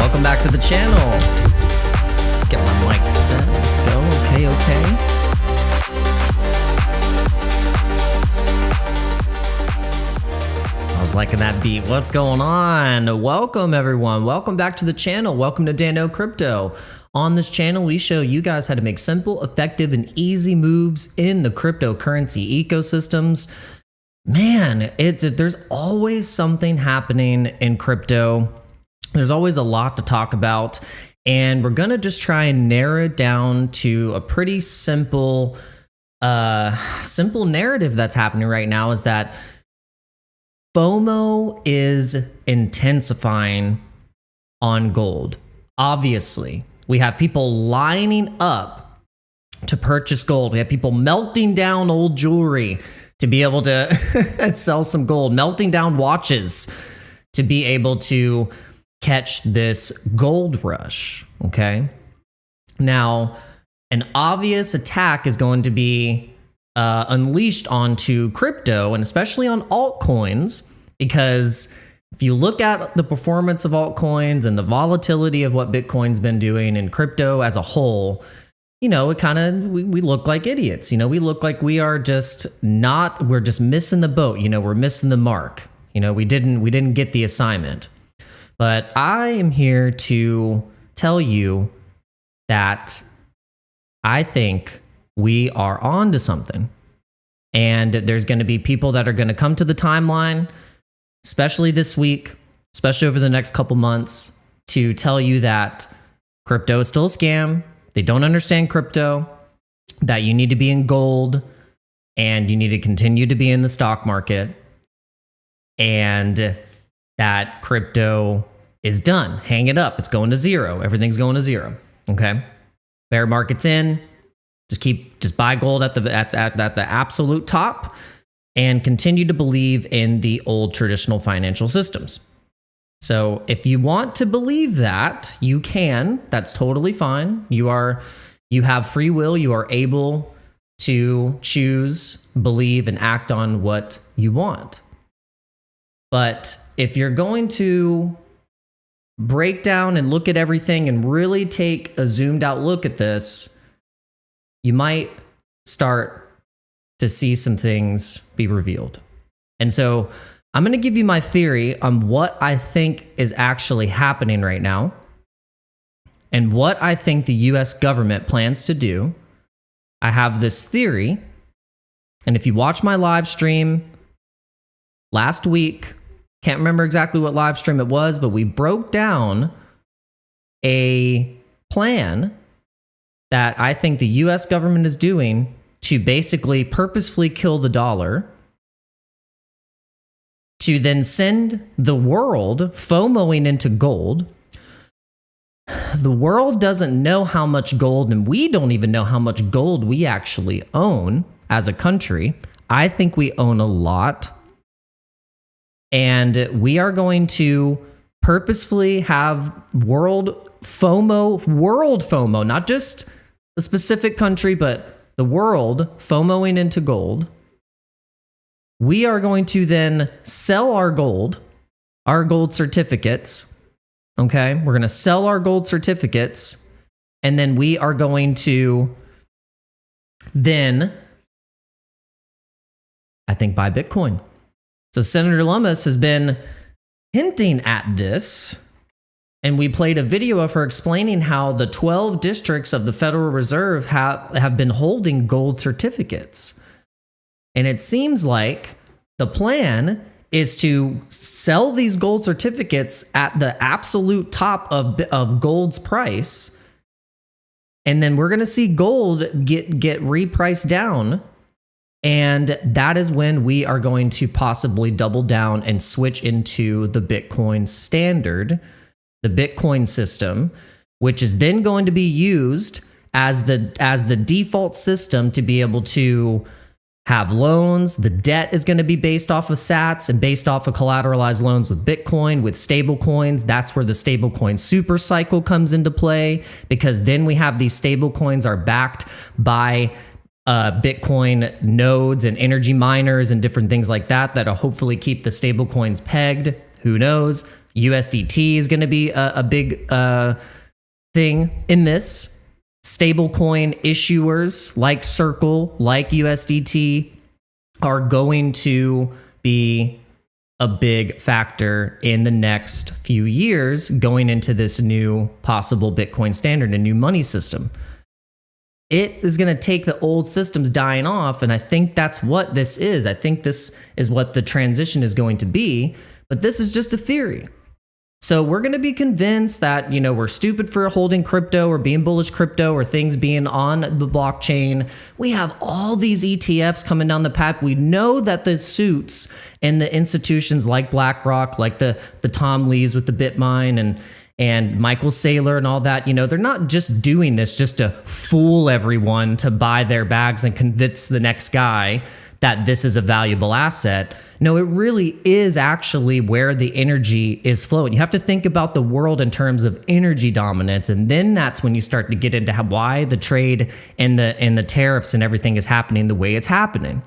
welcome back to the channel. Get my mic set, let's go, okay. I was liking that beat. What's going on? Welcome everyone, welcome back to the channel. Welcome to Dano Crypto. On this channel, we show you guys how to make simple, effective, and easy moves in the cryptocurrency ecosystems. Man, there's always something happening in crypto. There's always a lot to talk about, and we're gonna just try and narrow it down to a pretty simple narrative that's happening right now, is that FOMO is intensifying on gold. Obviously, we have people lining up to purchase gold. We have people melting down old jewelry to be able to sell some gold, melting down watches to be able to catch this gold rush, okay? Now, an obvious attack is going to be unleashed onto crypto, and especially on altcoins, because if you look at the performance of altcoins and the volatility of what Bitcoin's been doing in crypto as a whole, you know, we look like idiots. You know, we look like we are just we're just missing the boat. You know, we're missing the mark. You know, we didn't get the assignment. But I am here to tell you that I think we are on to something. And there's going to be people that are going to come to the timeline, especially this week, especially over the next couple months, to tell you that crypto is still a scam. They don't understand crypto, that you need to be in gold, and you need to continue to be in the stock market, and that crypto is done. Hang it up. It's going to zero. Everything's going to zero. Okay. Bear market's in. Just buy gold at the absolute top, and continue to believe in the old traditional financial systems. So if you want to believe that, you can. That's totally fine. You have free will. You are able to choose, believe, and act on what you want. But if you're going to break down and look at everything and really take a zoomed out look at this, you might start to see some things be revealed. And so I'm going to give you my theory on what I think is actually happening right now and what I think the US government plans to do. I have this theory, and if you watch my live stream last week, can't remember exactly what live stream it was, but we broke down a plan that I think the US government is doing to basically purposefully kill the dollar, to then send the world FOMOing into gold. The world doesn't know how much gold, and we don't even know how much gold we actually own as a country. I think we own a lot. And we are going to purposefully have world FOMO, not just the specific country, but the world FOMOing into gold. We are going to then sell our gold certificates. Okay, we're going to sell our gold certificates, and then we are going to then, I think, buy Bitcoin. So Senator Lummis has been hinting at this, and we played a video of her explaining how the 12 districts of the Federal Reserve have been holding gold certificates. And it seems like the plan is to sell these gold certificates at the absolute top of gold's price, and then we're going to see gold get repriced down. And that is when we are going to possibly double down and switch into the Bitcoin standard, the Bitcoin system, which is then going to be used as the default system to be able to have loans. The debt is going to be based off of sats and based off of collateralized loans with Bitcoin, with stable coins. That's where the stablecoin super cycle comes into play, because then we have these stable coins are backed by Bitcoin nodes and energy miners and different things like that that'll hopefully keep the stable coins pegged. Who knows? USDT is going to be a big thing in this. Stablecoin issuers like Circle, like USDT, are going to be a big factor in the next few years going into this new possible Bitcoin standard, a new money system. It is going to take the old systems dying off, and I think that's what this is. I think this is what the transition is going to be, but this is just a theory. So we're going to be convinced that, you know, we're stupid for holding crypto or being bullish crypto or things being on the blockchain. We have all these ETFs coming down the path. We know that the suits and the institutions like BlackRock, like the Tom Lees with the BitMine and Michael Saylor and all that, you know, they're not just doing this just to fool everyone to buy their bags and convince the next guy that this is a valuable asset. No, it really is actually where the energy is flowing. You have to think about the world in terms of energy dominance, and then that's when you start to get into why the trade and the tariffs and everything is happening the way it's happening.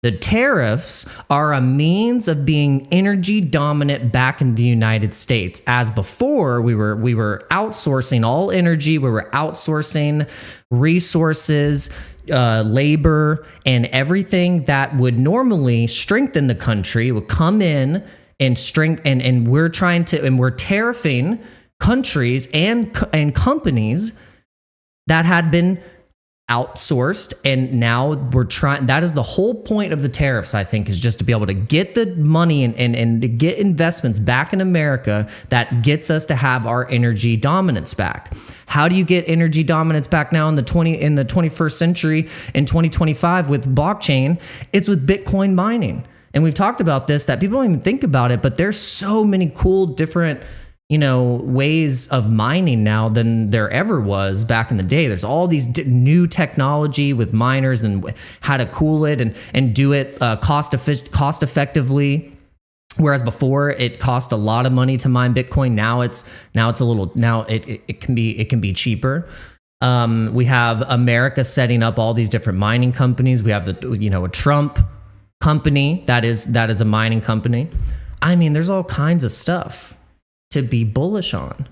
The tariffs are a means of being energy dominant back in the United States. As before, we were outsourcing all energy, we were outsourcing resources, labor, and everything that would normally strengthen the country would come in and strengthen, and we're tariffing countries and companies that had been outsourced, and now we're trying. That is the whole point of the tariffs, I think, is just to be able to get the money and to get investments back in America that gets us to have our energy dominance back. How do you get energy dominance back now in the 21st century in 2025 with blockchain? It's with Bitcoin mining. And we've talked about this, that people don't even think about it, but there's so many cool different, you know, ways of mining now than there ever was back in the day. There's all these new technology with miners and how to cool it and do it cost effectively. Whereas before it cost a lot of money to mine Bitcoin. Now it can be cheaper. We have America setting up all these different mining companies. We have a Trump company that is a mining company. I mean, there's all kinds of stuff to be bullish on.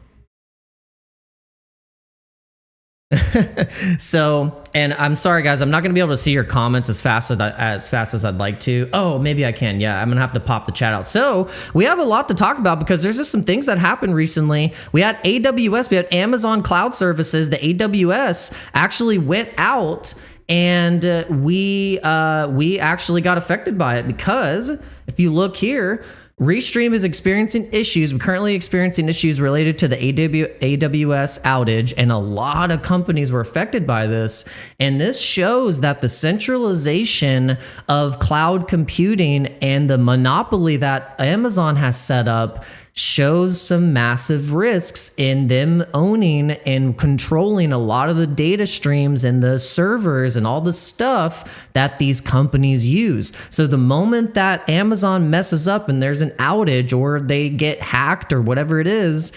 So, and I'm sorry guys, I'm not going to be able to see your comments as fast as I'd like to. Oh, maybe I can. Yeah, I'm going to have to pop the chat out. So we have a lot to talk about because there's just some things that happened recently. We had AWS, we had Amazon Cloud Services. The AWS actually went out, and we actually got affected by it, because if you look here, Restream is experiencing issues. We're currently experiencing issues related to the AWS outage, and a lot of companies were affected by this. And this shows that the centralization of cloud computing and the monopoly that Amazon has set up shows some massive risks in them owning and controlling a lot of the data streams and the servers and all the stuff that these companies use. So the moment that Amazon messes up and there's an outage or they get hacked or whatever it is,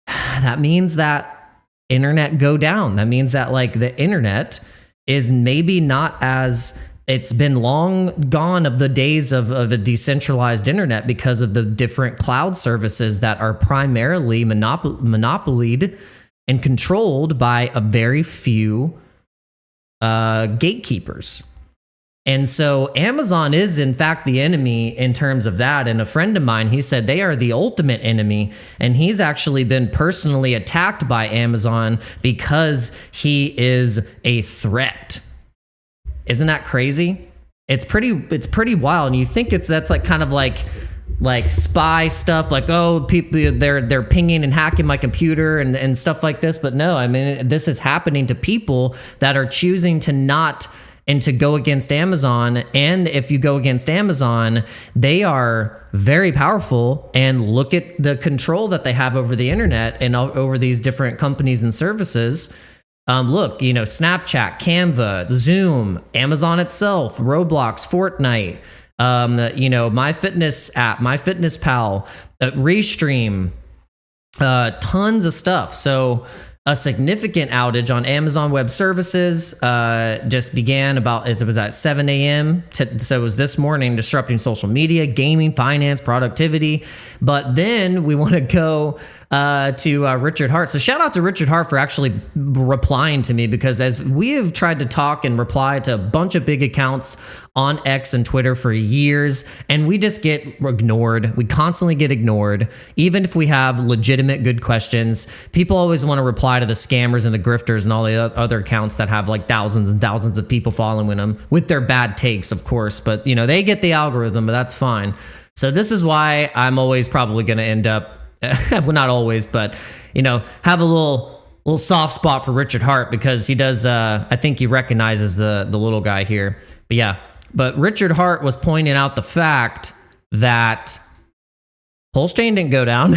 that means that internet go down. That means that like the internet is maybe not as... It's been long gone of the days of a decentralized internet because of the different cloud services that are primarily monopolied and controlled by a very few gatekeepers. And so Amazon is in fact the enemy in terms of that. And a friend of mine, he said they are the ultimate enemy. And he's actually been personally attacked by Amazon because he is a threat. Isn't that crazy? It's pretty wild. And you think that's like kind of like spy stuff, like, oh, people they're pinging and hacking my computer and stuff like this. But no, I mean, this is happening to people that are choosing to not and to go against Amazon. And if you go against Amazon, they are very powerful, and look at the control that they have over the internet and over these different companies and services. Look, you know, Snapchat, Canva, Zoom, Amazon itself, Roblox, Fortnite, you know, My Fitness app, MyFitnessPal, Restream, tons of stuff. So A significant outage on Amazon Web Services just began it was at 7 a.m. So it was this morning, disrupting social media, gaming, finance, productivity. But then we want to go to Richard Hart. So shout out to Richard Hart for actually replying to me, because as we have tried to talk and reply to a bunch of big accounts on X and Twitter for years, and we just get ignored. We constantly get ignored. Even if we have legitimate good questions, people always want to reply to the scammers and the grifters and all the other accounts that have like thousands and thousands of people following them with their bad takes, of course. But, you know, they get the algorithm, but that's fine. So this is why I'm always probably going to end up, well, not always, but, you know, have a little soft spot for Richard Hart, because he does, I think he recognizes the little guy here. But yeah, but Richard Hart was pointing out the fact that Pulse Chain didn't go down.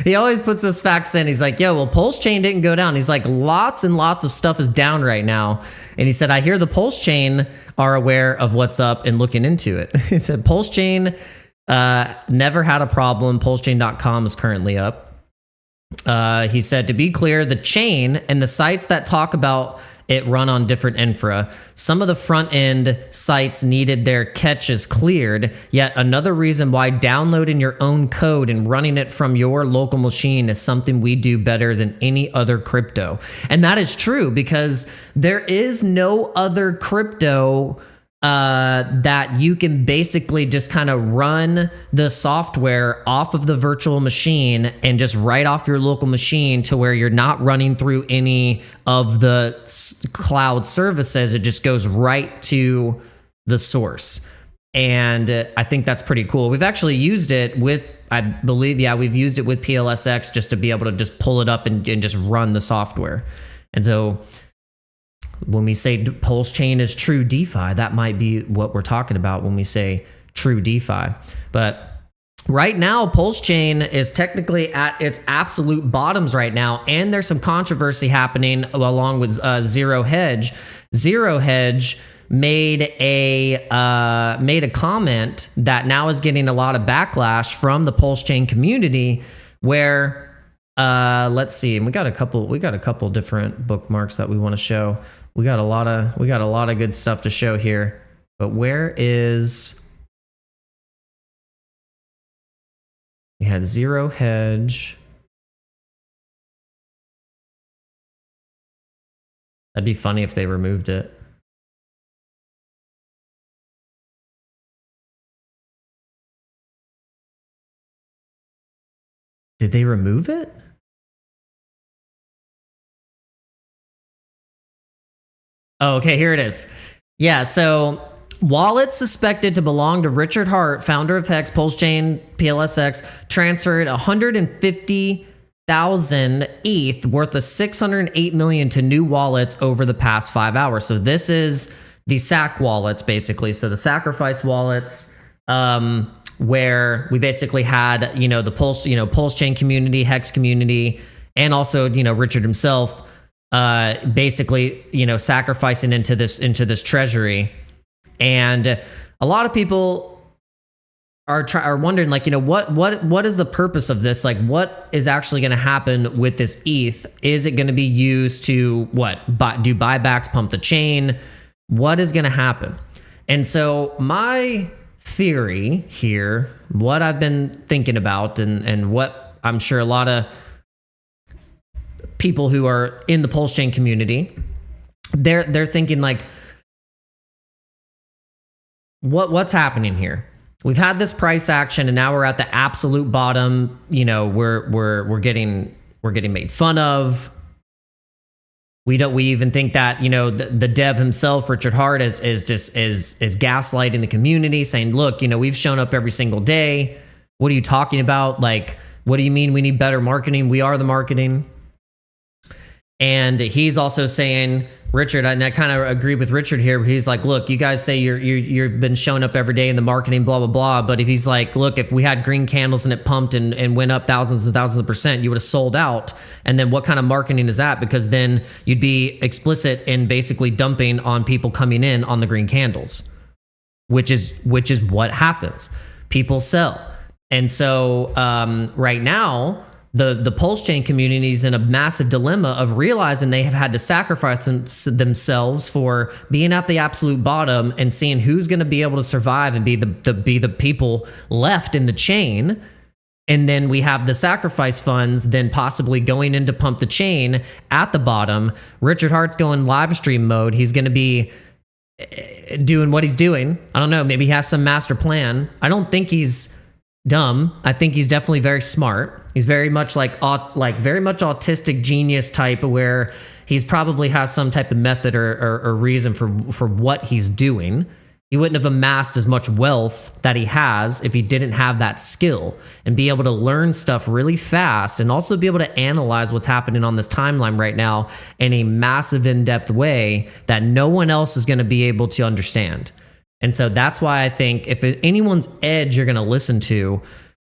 He always puts those facts in. He's like, yo, well, Pulse Chain didn't go down. He's like, lots and lots of stuff is down right now. And he said, I hear the Pulse Chain are aware of what's up and looking into it. He said, Pulse Chain never had a problem. PulseChain.com is currently up. He said, to be clear, the chain and the sites that talk about it run on different infra. Some of the front end sites needed their caches cleared. Yet another reason why downloading your own code and running it from your local machine is something we do better than any other crypto. And that is true, because there is no other crypto that you can basically just kind of run the software off of the virtual machine and just right off your local machine, to where you're not running through any of the cloud services. It just goes right to the source. And I think that's pretty cool. We've actually used it with, I believe, yeah, we've used it with PLSX just to be able to just pull it up and just run the software. And so when we say Pulse Chain is true DeFi, that might be what we're talking about when we say true DeFi. But right now, Pulse Chain is technically at its absolute bottoms right now, and there's some controversy happening along with Zero Hedge. Zero Hedge made a comment that now is getting a lot of backlash from the Pulse Chain community, where let's see, and we got a couple different bookmarks that we want to show. We got a lot of good stuff to show here. But where is, we had Zero Hedge. That'd be funny if they removed it. Did they remove it? Oh, okay, here it is. Yeah, so wallet suspected to belong to Richard Hart, founder of Hex, Pulse Chain, PLSX, transferred 150,000 ETH worth of 608 million to new wallets over the past 5 hours. So this is the SAC wallets, basically. So the sacrifice wallets, where we basically had, the Pulse Chain community, Hex community, and also, Richard himself, basically, sacrificing into this treasury. And a lot of people are wondering, like, what is the purpose of this? Like, what is actually going to happen with this ETH? Is it going to be used to do buybacks, pump the chain? What is going to happen? And so my theory here, what I've been thinking about, and what I'm sure a lot of people who are in the Pulse Chain community, they're thinking, like, what's happening here? We've had this price action, and now we're at the absolute bottom. We're getting made fun of. We even think that, the dev himself, Richard Hart, is gaslighting the community, saying, look, we've shown up every single day. What are you talking about? Like, what do you mean we need better marketing? We are the marketing. And he's also saying, Richard, and I kind of agree with Richard here, but he's like, look, you guys say you've been showing up every day in the marketing, blah, blah, blah. But if he's like, look, if we had green candles and it pumped and went up thousands and thousands of %, you would have sold out. And then what kind of marketing is that? Because then you'd be explicit in basically dumping on people coming in on the green candles, which is what happens. People sell. And so right now, the pulse chain community is in a massive dilemma of realizing they have had to sacrifice themselves for being at the absolute bottom and seeing who's going to be able to survive and be the people left in the chain. And then we have the sacrifice funds then possibly going in to pump the chain at the bottom. Richard Hart's going live stream mode. He's going to be doing what he's doing. I don't know. Maybe he has some master plan. I don't think he's dumb. I think he's definitely very smart. He's very much very much autistic genius type, where he's probably has some type of method or reason for what he's doing. He wouldn't have amassed as much wealth that he has if he didn't have that skill and be able to learn stuff really fast and also be able to analyze what's happening on this timeline right now in a massive in-depth way that no one else is going to be able to understand. And so that's why I think if anyone's edge you're going to listen to,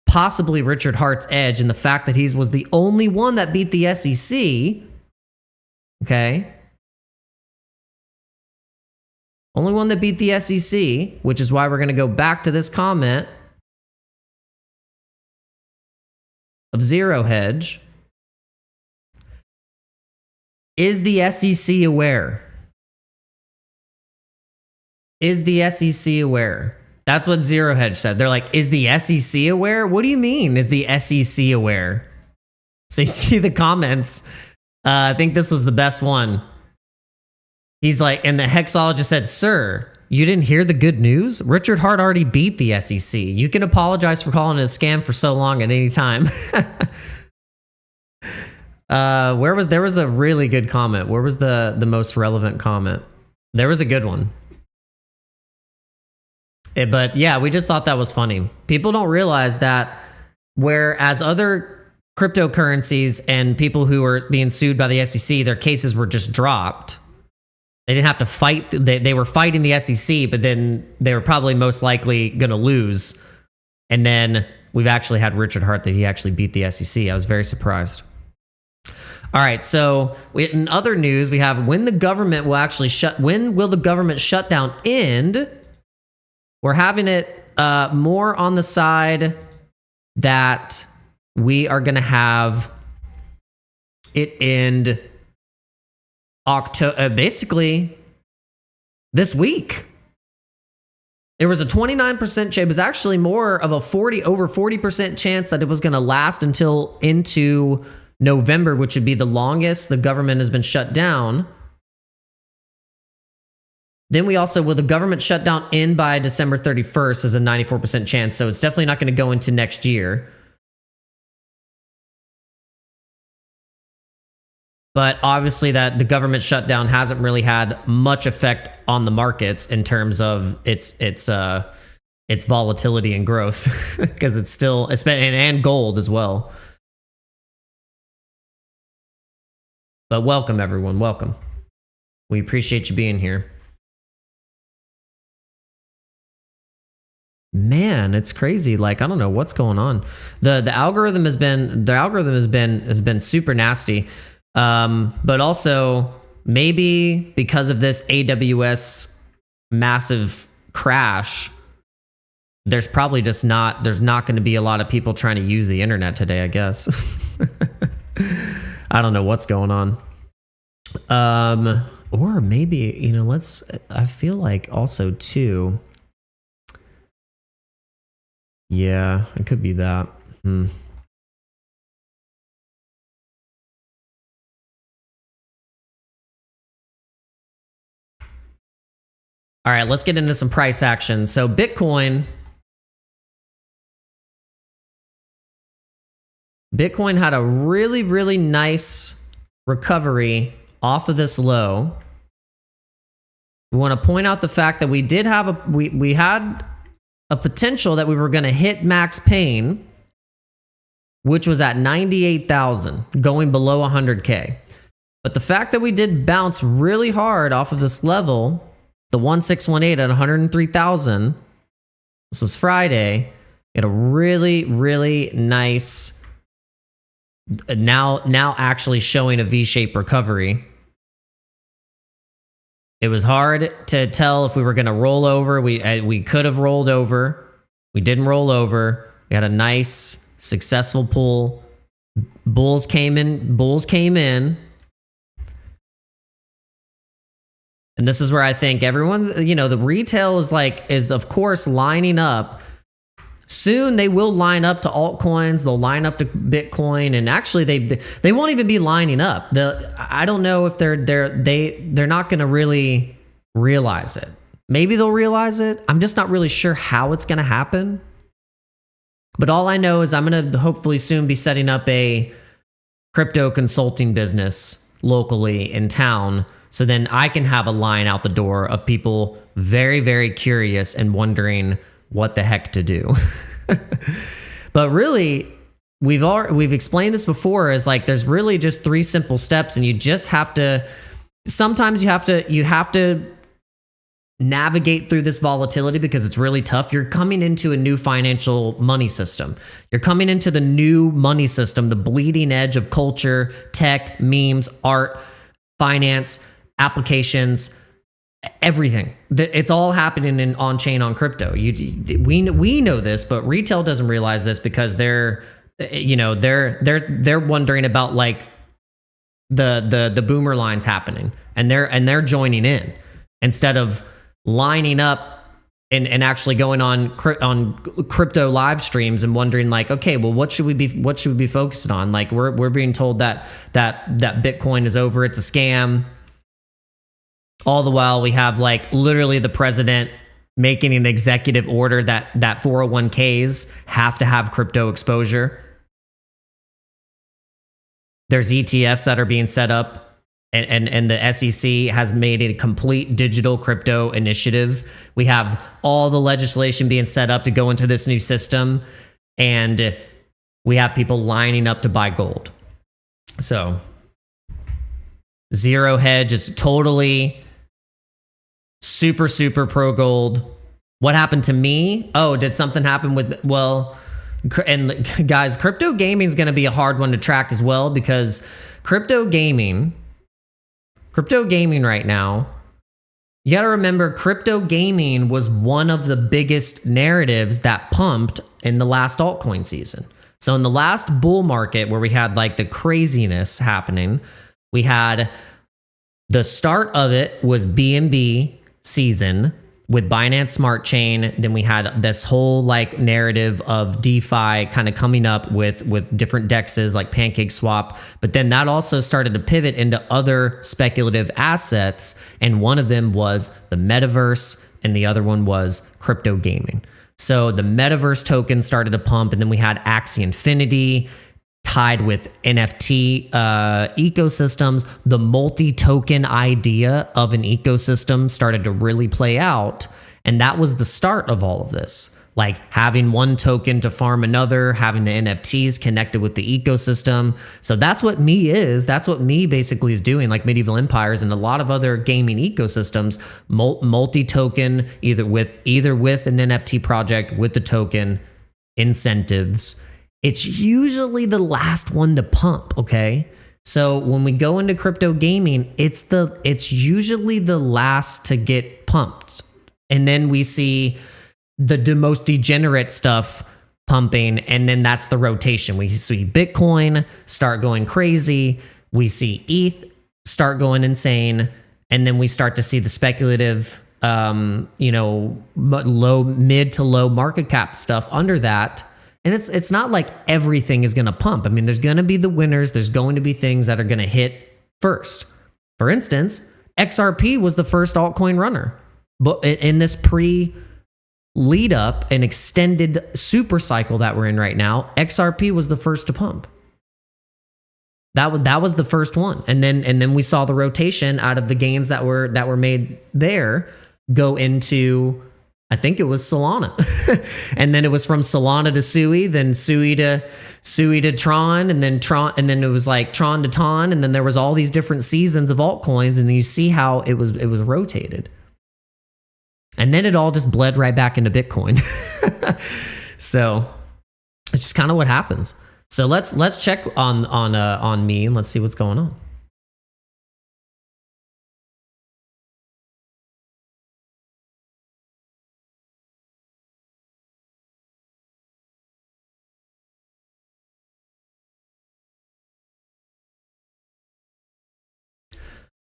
possibly Richard Hart's edge, and the fact that he was the only one that beat the SEC, okay? Only one that beat the SEC, which is why we're going to go back to this comment of Zero Hedge. Is the SEC aware? Is the SEC aware? That's what Zero Hedge said. They're like, is the SEC aware? What do you mean, is the SEC aware? So you see the comments. I think this was the best one. He's like, and the hexologist said, sir, you didn't hear the good news? Richard Hart already beat the SEC. You can apologize for calling it a scam for so long at any time. There was a really good comment. Where was the most relevant comment? There was a good one. But yeah, we just thought that was funny. People don't realize that whereas other cryptocurrencies and people who are being sued by the SEC, their cases were just dropped. They didn't have to fight. They were fighting the SEC, but then they were probably most likely going to lose. And then we've actually had Richard Hart that he actually beat the SEC. I was very surprised. All right, so in other news, we have when the government will actually when will the government shutdown end? We're having it more on the side that we are going to have it end October, basically this week. There was a 29% chance. It was actually more of a over 40% chance that it was going to last until into November, which would be the longest the government has been shut down. Then we also, will the government shutdown end by December 31st is a 94% chance. So it's definitely not going to go into next year. But obviously that the government shutdown hasn't really had much effect on the markets in terms of its volatility and growth, because it's still, and gold as well. But welcome everyone, welcome. We appreciate you being here. Man, it's crazy. Like, I don't know what's going on. The algorithm has been super nasty. But also maybe because of this AWS massive crash, there's probably just not going to be a lot of people trying to use the internet today, I guess. I don't know what's going on. Or maybe, you know, I feel like also too, yeah, it could be that. All right, let's get into some price action. So Bitcoin had a really, really nice recovery off of this low. We want to point out the fact that we did have we had a potential that we were going to hit max pain, which was at 98,000, going below 100K. But the fact that we did bounce really hard off of this level, the 1618 at 103,000, this was Friday, had a really, really nice, now actually showing a V-shaped recovery. It was hard to tell if we were going to roll over. We could have rolled over. We didn't roll over. We had a nice, successful pull Bulls came in. And this is where I think everyone, you know, the retail is of course lining up. Soon they will line up to altcoins, they'll line up to Bitcoin, and actually they won't even be lining up. I don't know if they're not going to really realize it. Maybe they'll realize it. I'm just not really sure how it's going to happen. But all I know is I'm going to hopefully soon be setting up a crypto consulting business locally in town. So then I can have a line out the door of people very, very curious and wondering what the heck to do. But really, we've explained this before, as like there's really just 3 simple steps, and you just have to, sometimes you have to navigate through this volatility because it's really tough. You're coming into a new financial money system. You're coming into the new money system, the bleeding edge of culture, tech, memes, art, finance, applications, everything. It's all happening on chain on crypto. We know this, but retail doesn't realize this because they're wondering about like the boomer lines happening, and they're joining in instead of lining up and actually going on crypto live streams and wondering like, okay, well, what should we be focused on? Like we're being told that Bitcoin is over, it's a scam. All the while we have like literally the president making an executive order that 401ks have to have crypto exposure. There's ETFs that are being set up, and the SEC has made a complete digital crypto initiative. We have all the legislation being set up to go into this new system, and we have people lining up to buy gold. So Zero Hedge is totally super pro gold. What happened to me? Oh, did something happen with, well, and guys, crypto gaming is going to be a hard one to track as well, because crypto gaming right now, you got to remember, crypto gaming was one of the biggest narratives that pumped in the last altcoin season. So in the last bull market where we had like the craziness happening, we had the start of it was BNB season with Binance Smart Chain. Then we had this whole like narrative of DeFi kind of coming up with different dexes like PancakeSwap. But then that also started to pivot into other speculative assets. And one of them was the metaverse, and the other one was crypto gaming. So the metaverse token started to pump, and then we had Axie Infinity tied with NFT ecosystems. The multi-token idea of an ecosystem started to really play out, and that was the start of all of this. Like having one token to farm another, having the NFTs connected with the ecosystem. So that's what Me is. That's what Me basically is doing, like Medieval Empires and a lot of other gaming ecosystems, multi-token, either with an NFT project, with the token, incentives. It's usually the last one to pump, okay? So when we go into crypto gaming, it's usually the last to get pumped. And then we see the most degenerate stuff pumping, and then that's the rotation. We see Bitcoin start going crazy, we see ETH start going insane, and then we start to see the speculative mid to low market cap stuff under that. And it's not like everything is going to pump. I mean, there's going to be the winners. There's going to be things that are going to hit first. For instance, XRP was the first altcoin runner. But in this lead up and extended super cycle that we're in right now, XRP was the first to pump. That was the first one. And then we saw the rotation out of the gains that were made there go into, I think it was Solana. And then it was from Solana to Sui, then Sui to Tron, and then it was like Tron to Ton, and then there was all these different seasons of altcoins, and you see how it was rotated. And then it all just bled right back into Bitcoin. So it's just kind of what happens. So let's check on Me, and let's see what's going on.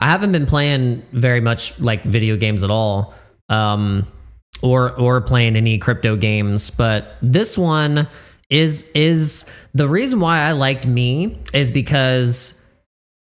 I haven't been playing very much like video games at all, or playing any crypto games. But this one is the reason why I liked Me is because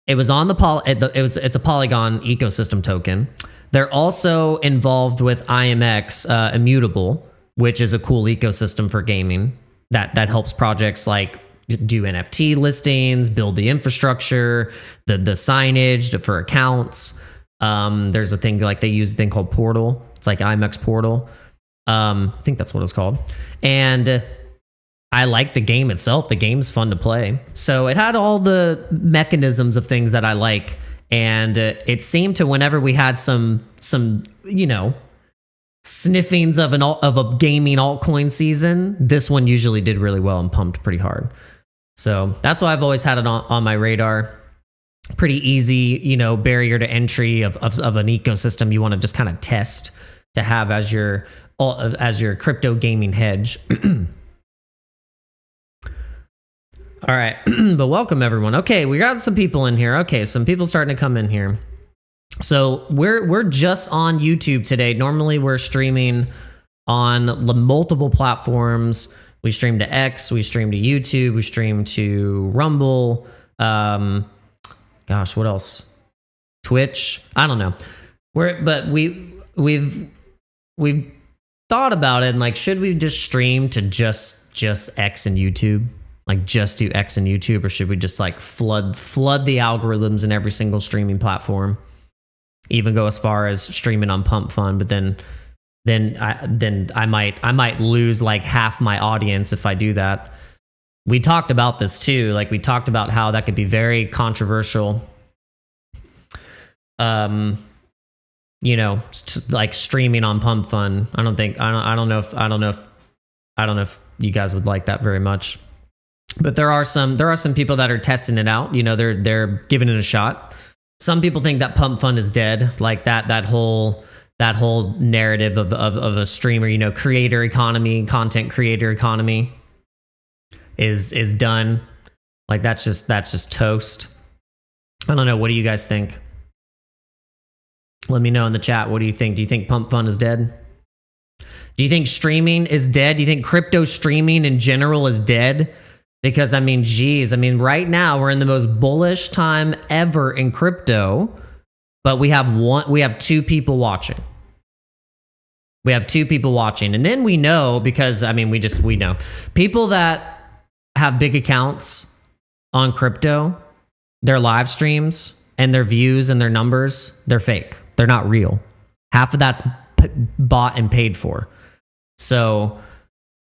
it was on it's a Polygon ecosystem token. They're also involved with IMX Immutable, which is a cool ecosystem for gaming that helps projects like do NFT listings, build the infrastructure, the signage for accounts. There's a thing like they use a thing called Portal. It's like IMX Portal. I think that's what it's called. And I like the game itself. The game's fun to play. So it had all the mechanisms of things that I like. And it seemed to, whenever we had some sniffings of a gaming altcoin season, this one usually did really well and pumped pretty hard. So that's why I've always had it on my radar. Pretty easy, barrier to entry of an ecosystem you want to just kind of test to have as your crypto gaming hedge. All right, but welcome everyone. Okay, we got some people in here. Okay, some people starting to come in here. So we're just on YouTube today. Normally we're streaming on multiple platforms. We stream to X, we stream to YouTube, we stream to Rumble. Gosh, what else? Twitch. I don't know. We've thought about it and like, should we just stream to just X and YouTube? Like just do X and YouTube, or should we just like flood the algorithms in every single streaming platform? Even go as far as streaming on Pump Fund, but then I might lose like half my audience if I do that. We talked about this too. Like we talked about how that could be very controversial. Like streaming on Pump Fund. I don't know if you guys would like that very much. But there are some people that are testing it out. They're giving it a shot. Some people think that Pump Fund is dead. Like that whole narrative of a streamer, creator economy, content creator economy is done. Like that's just toast. I don't know. What do you guys think? Let me know in the chat. What do you think? Do you think Pump Fund is dead? Do you think streaming is dead? Do you think crypto streaming in general is dead? Because right now we're in the most bullish time ever in crypto, but we have two people watching. We have two people watching. And then we know, because we know people that have big accounts on crypto, their live streams and their views and their numbers, they're fake. They're not real. Half of that's bought and paid for. So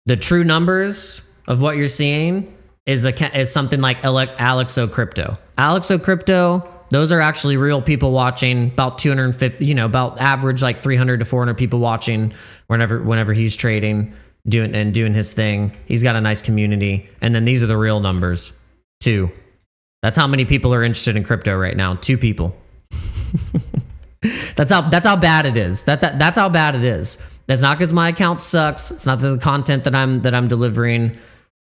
the true numbers of what you're seeing is something like Alexo Crypto. Alexo Crypto, those are actually real people watching, about 250, about average like 300 to 400 people watching whenever he's trading, doing his thing. He's got a nice community. And then these are the real numbers, 2. That's how many people are interested in crypto right now. 2 people. That's how bad it is. That's how bad it is. That's not because my account sucks. It's not the content that I'm delivering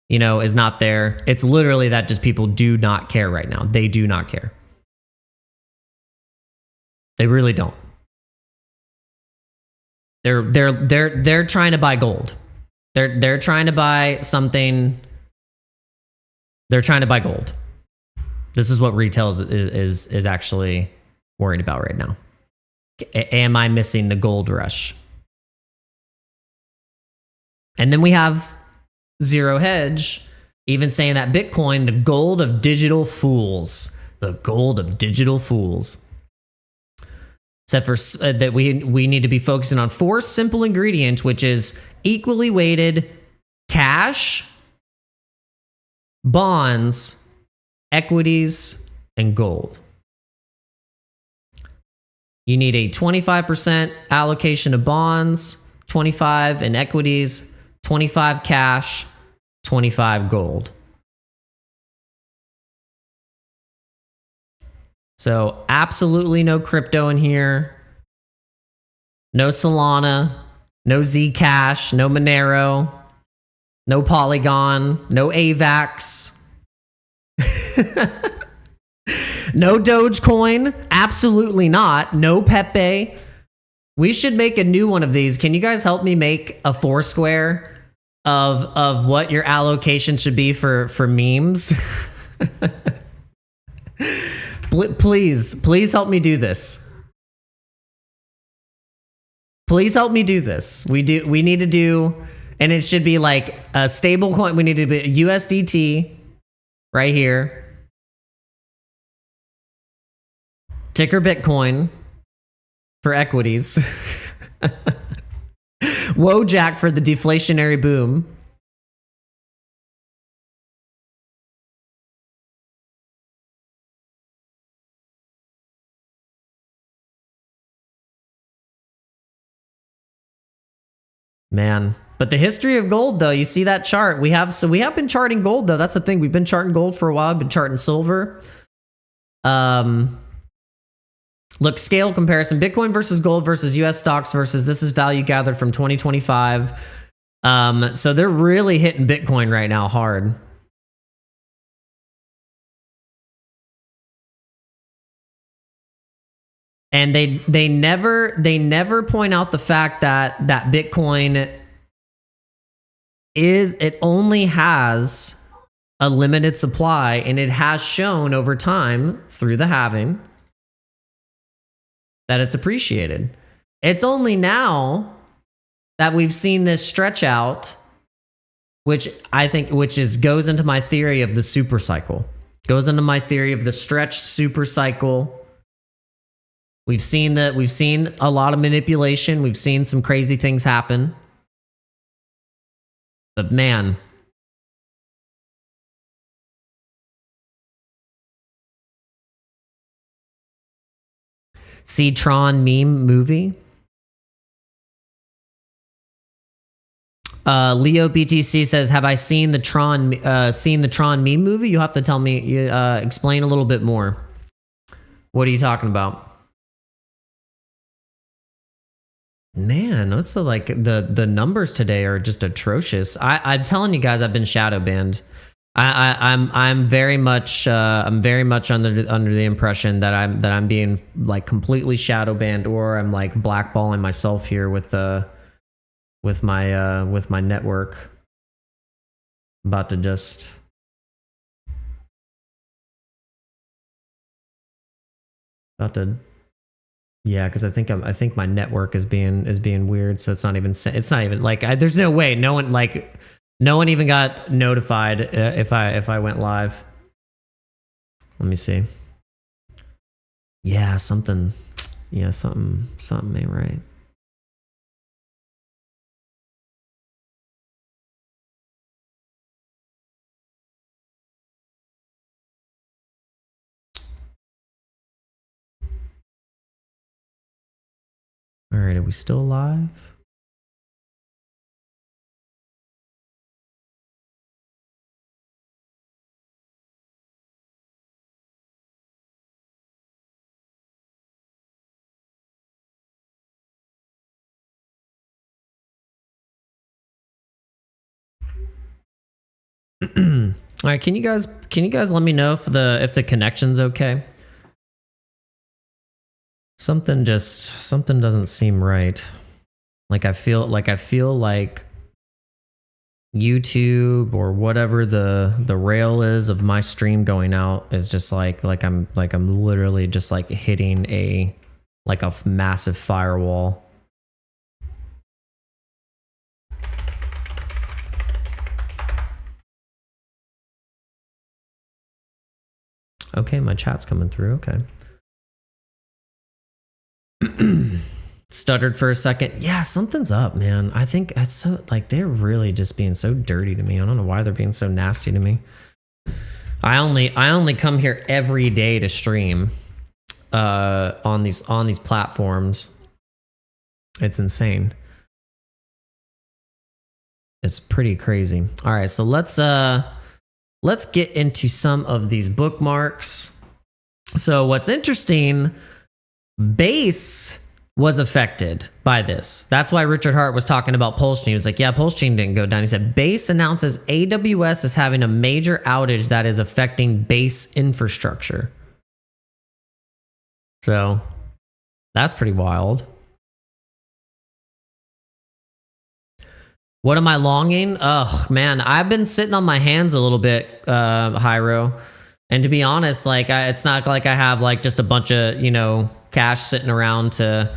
is not there. It's literally that just people do not care right now. They do not care. They really don't. They're trying to buy gold. They're trying to buy something. They're trying to buy gold. This is what retail is actually worried about right now. Am I missing the gold rush? And then we have Zero Hedge even saying that Bitcoin, the gold of digital fools. The gold of digital fools. Except for that we need to be focusing on 4 simple ingredients, which is equally weighted cash, bonds, equities, and gold. You need a 25% allocation of bonds, 25 in equities, 25 cash, 25 gold. So absolutely no crypto in here. No Solana, no Zcash, no Monero, no Polygon, no AVAX. No Dogecoin. Absolutely not. No Pepe. We should make a new one of these. Can you guys help me make a Foursquare of what your allocation should be for memes? Please help me do this. Please help me do this. We need to do, and it should be like a stable coin. We need to be USDT right here. Ticker Bitcoin for equities. Wojak for the deflationary boom. Man, but the history of gold, though, you see that chart we have. So we have been charting gold, though. That's the thing. We've been charting gold for a while. We've been charting silver. Look, scale comparison: Bitcoin versus gold versus US stocks versus this is value gathered from 2025. So they're really hitting Bitcoin right now hard. And they never point out the fact that Bitcoin it only has a limited supply, and it has shown over time through the halving that it's appreciated. It's only now that we've seen this stretch out, which I think goes into my theory of the super cycle. Goes into my theory of the stretch super cycle. We've seen a lot of manipulation. We've seen some crazy things happen. But man, see Tron meme movie? Leo BTC says, "Have I seen the Tron meme movie?" You have to tell me. Explain a little bit more. What are you talking about? Man, what's the numbers today are just atrocious. I'm telling you guys, I've been shadow banned. I'm very much under the impression that I'm being like completely shadow banned, or I'm like blackballing myself here with my network. About to just yeah, because I think my network is being weird, so it's not even like there's no way no one even got notified if I went live. Let me see. Yeah, something ain't right. All right, are we still live? All right, can you guys let me know if the connection's okay? Something doesn't seem right. I feel like YouTube or whatever the rail is of my stream going out is just like I'm literally just like hitting a massive firewall. Okay, my chat's coming through. Okay. Stuttered for a second. Yeah, something's up, man. I think it's so they're really just being so dirty to me. I don't know why they're being so nasty to me. I only come here every day to stream on these platforms. It's insane. It's pretty crazy. All right, so let's get into some of these bookmarks. So what's interesting, Base was affected by this. That's why Richard Hart was talking about Pulse Chain. He was like, yeah, Pulse Chain didn't go down. He said, Base announces AWS is having a major outage that is affecting Base infrastructure. So that's pretty wild. What am I longing? Oh man, I've been sitting on my hands a little bit, Hyro. And to be honest, like it's not like I have like just a bunch of, you know, cash sitting around to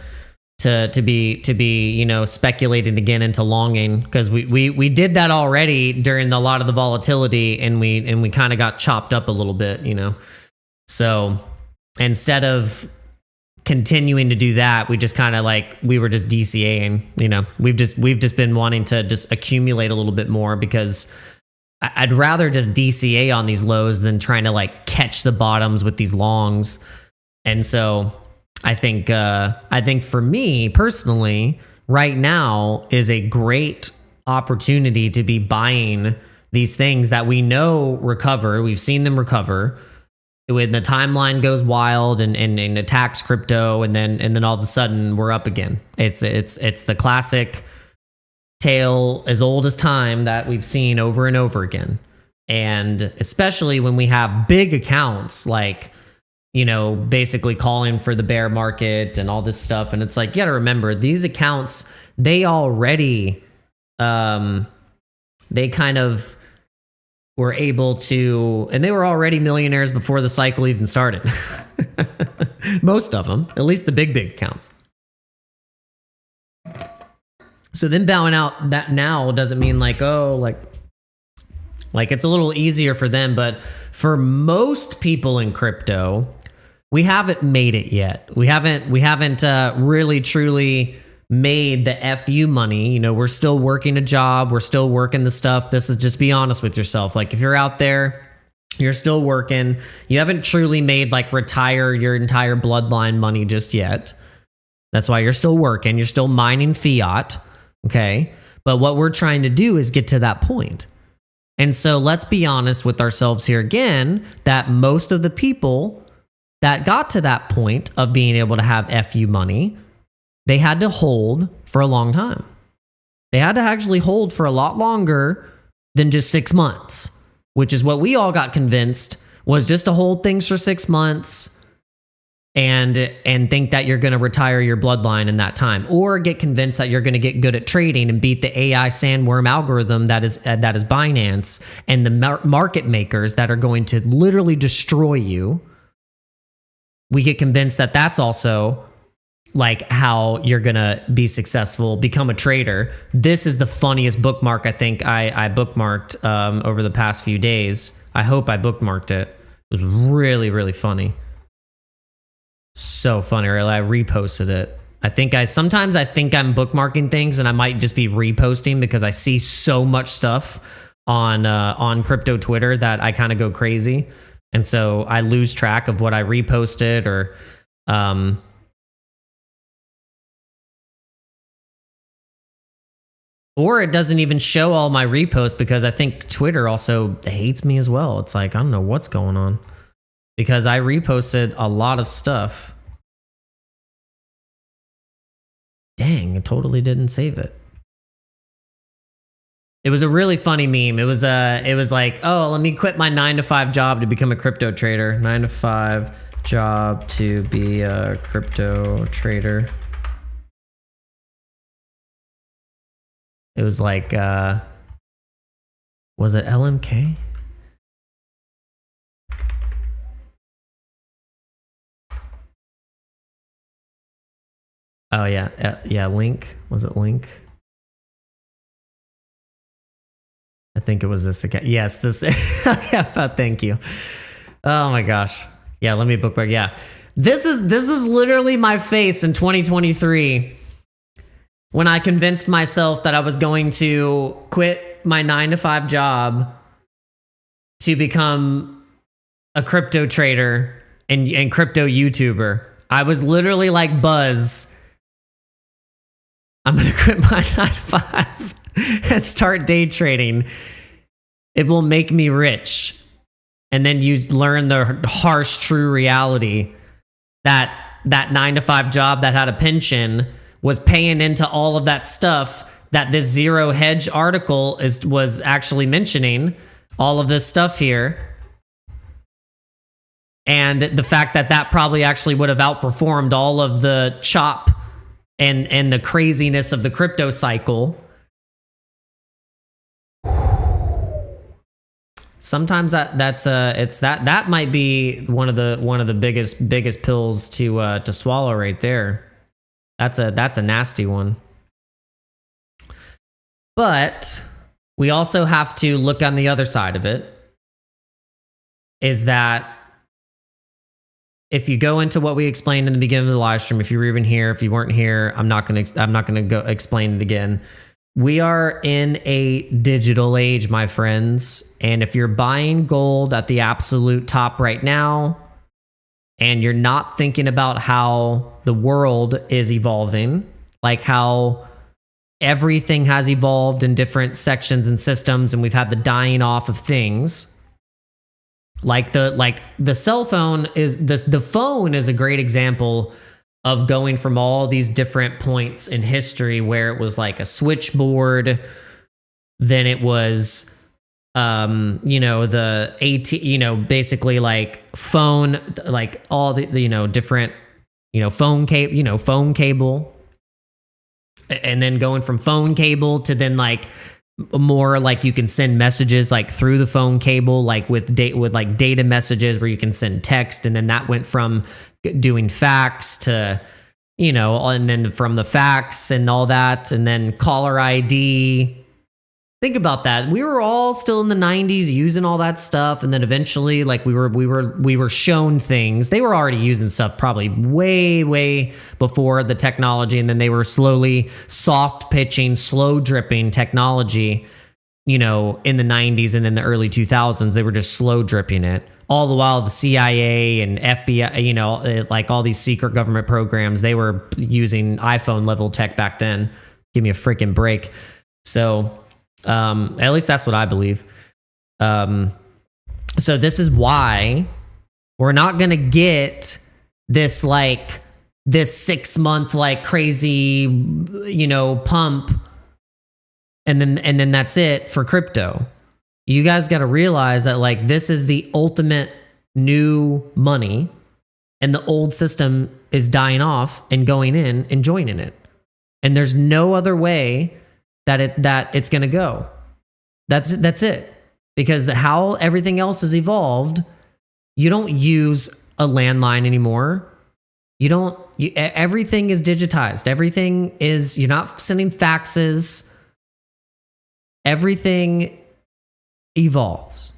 be, you know, speculating again into longing, because we did that already during a lot of the volatility, and we kind of got chopped up a little bit, you know. So instead of continuing to do that, we just kind of like, we were just DCAing, you know. We've just been wanting to just accumulate a little bit more, because I'd rather just DCA on these lows than trying to like catch the bottoms with these longs. And so I think for me personally, right now is a great opportunity to be buying these things that we know recover. We've seen them recover when the timeline goes wild and attacks crypto, and then all of a sudden we're up again. It's the classic tale as old as time that we've seen over and over again. And especially when we have big accounts like, you know, basically calling for the bear market and all this stuff. And it's like, you gotta remember, these accounts, they already they kind of were able to, and they were already millionaires before the cycle even started. Most of them, at least the big accounts. So then bowing out that now doesn't mean like, oh, like it's a little easier for them, but for most people in crypto, we haven't made it yet. We haven't really truly made the FU money. You know, we're still working a job. We're still working the stuff. This is just, be honest with yourself. Like if you're out there, you're still working. You haven't truly made like retire your entire bloodline money just yet. That's why you're still working. You're still mining fiat. Okay. But what we're trying to do is get to that point. And so let's be honest with ourselves here again, that most of the people that got to that point of being able to have FU money, they had to hold for a long time. They had to actually hold for a lot longer than just 6 months, which is what we all got convinced was just to hold things for 6 months and think that you're going to retire your bloodline in that time, or get convinced that you're going to get good at trading and beat the AI sandworm algorithm that is Binance and the market makers that are going to literally destroy you. We get convinced that that's also like how you're gonna be successful, become a trader. This is the funniest bookmark I think I bookmarked over the past few days. I hope I bookmarked it. It was really, really funny. So funny. Really, I reposted it. Sometimes I think I'm bookmarking things, and I might just be reposting because I see so much stuff on crypto Twitter that I kind of go crazy, and so I lose track of what I reposted or it doesn't even show all my reposts, because I think Twitter also hates me as well. It's like, I don't know what's going on, because I reposted a lot of stuff. Dang, it totally didn't save it. It was a really funny meme. It was like, oh, let me quit my 9-to-5 job to become a crypto trader. 9-to-5 job to be a crypto trader. It was like, was it LMK? Oh yeah, Link. Was it Link? I think it was this again. Yes, this. Yeah, thank you. Oh my gosh. Yeah, let me bookmark. Yeah, this is literally my face in 2023 when I convinced myself that I was going to quit my 9-to-5 job to become a crypto trader and crypto YouTuber. I was literally like Buzz. I'm going to quit my 9-to-5 and start day trading. It will make me rich. And then you learn the harsh, true reality that 9-to-5 job that had a pension was paying into all of that stuff that this Zero Hedge article was actually mentioning, all of this stuff here. And the fact that that probably actually would have outperformed all of the chop and the craziness of the crypto cycle. Sometimes that might be one of the biggest pills to swallow right there. That's a nasty one. But we also have to look on the other side of it, is that if you go into what we explained in the beginning of the live stream, if you were even here, if you weren't here, I'm not gonna go explain it again. We are in a digital age, my friends. And if you're buying gold at the absolute top right now, and you're not thinking about how the world is evolving, like how everything has evolved in different sections and systems, and we've had the dying off of things. Like the cell phone is the phone is a great example of going from all these different points in history where it was like a switchboard, then it was the basically like phone, like all the different phone cable, and then going from phone cable to then like more like you can send messages like through the phone cable, like with data messages where you can send text, and then that went from doing fax to and then from the fax and all that, and then caller ID. Think about that. We were all still in the 90s using all that stuff, and then eventually like we were shown things. They were already using stuff probably way before the technology, and then they were slowly soft pitching, slow dripping technology, in the 90s, and in the early 2000s they were just slow dripping it. All the while the CIA and FBI, like all these secret government programs, they were using iPhone level tech back then. Give me a freaking break. So at least that's what I believe. So this is why we're not going to get this 6 month like crazy, pump. And then that's it for crypto. You guys got to realize that like this is the ultimate new money, and the old system is dying off and going in and joining it. And there's no other way that it's going to go. That's it. Because how everything else has evolved, you don't use a landline anymore. Everything is digitized. Everything is, you're not sending faxes. Everything evolves.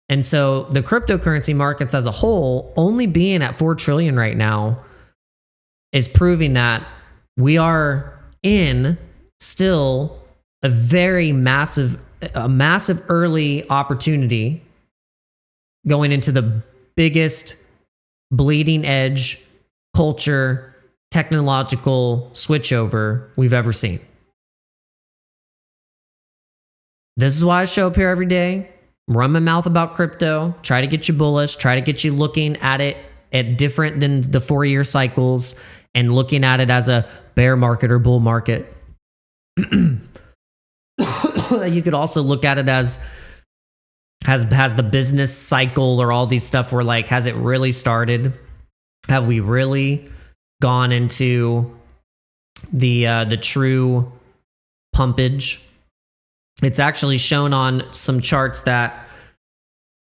And so the cryptocurrency markets as a whole, only being at 4 trillion right now, is proving that we are in still a very massive early opportunity going into the biggest bleeding edge culture technological switchover we've ever seen. This is why I show up here every day, run my mouth about crypto, try to get you bullish, try to get you looking at it at different than the 4-year cycles, and looking at it as a bear market or bull market. You could also look at it as has the business cycle or all these stuff where like, has it really started? Have we really gone into the true pumpage? It's actually shown on some charts that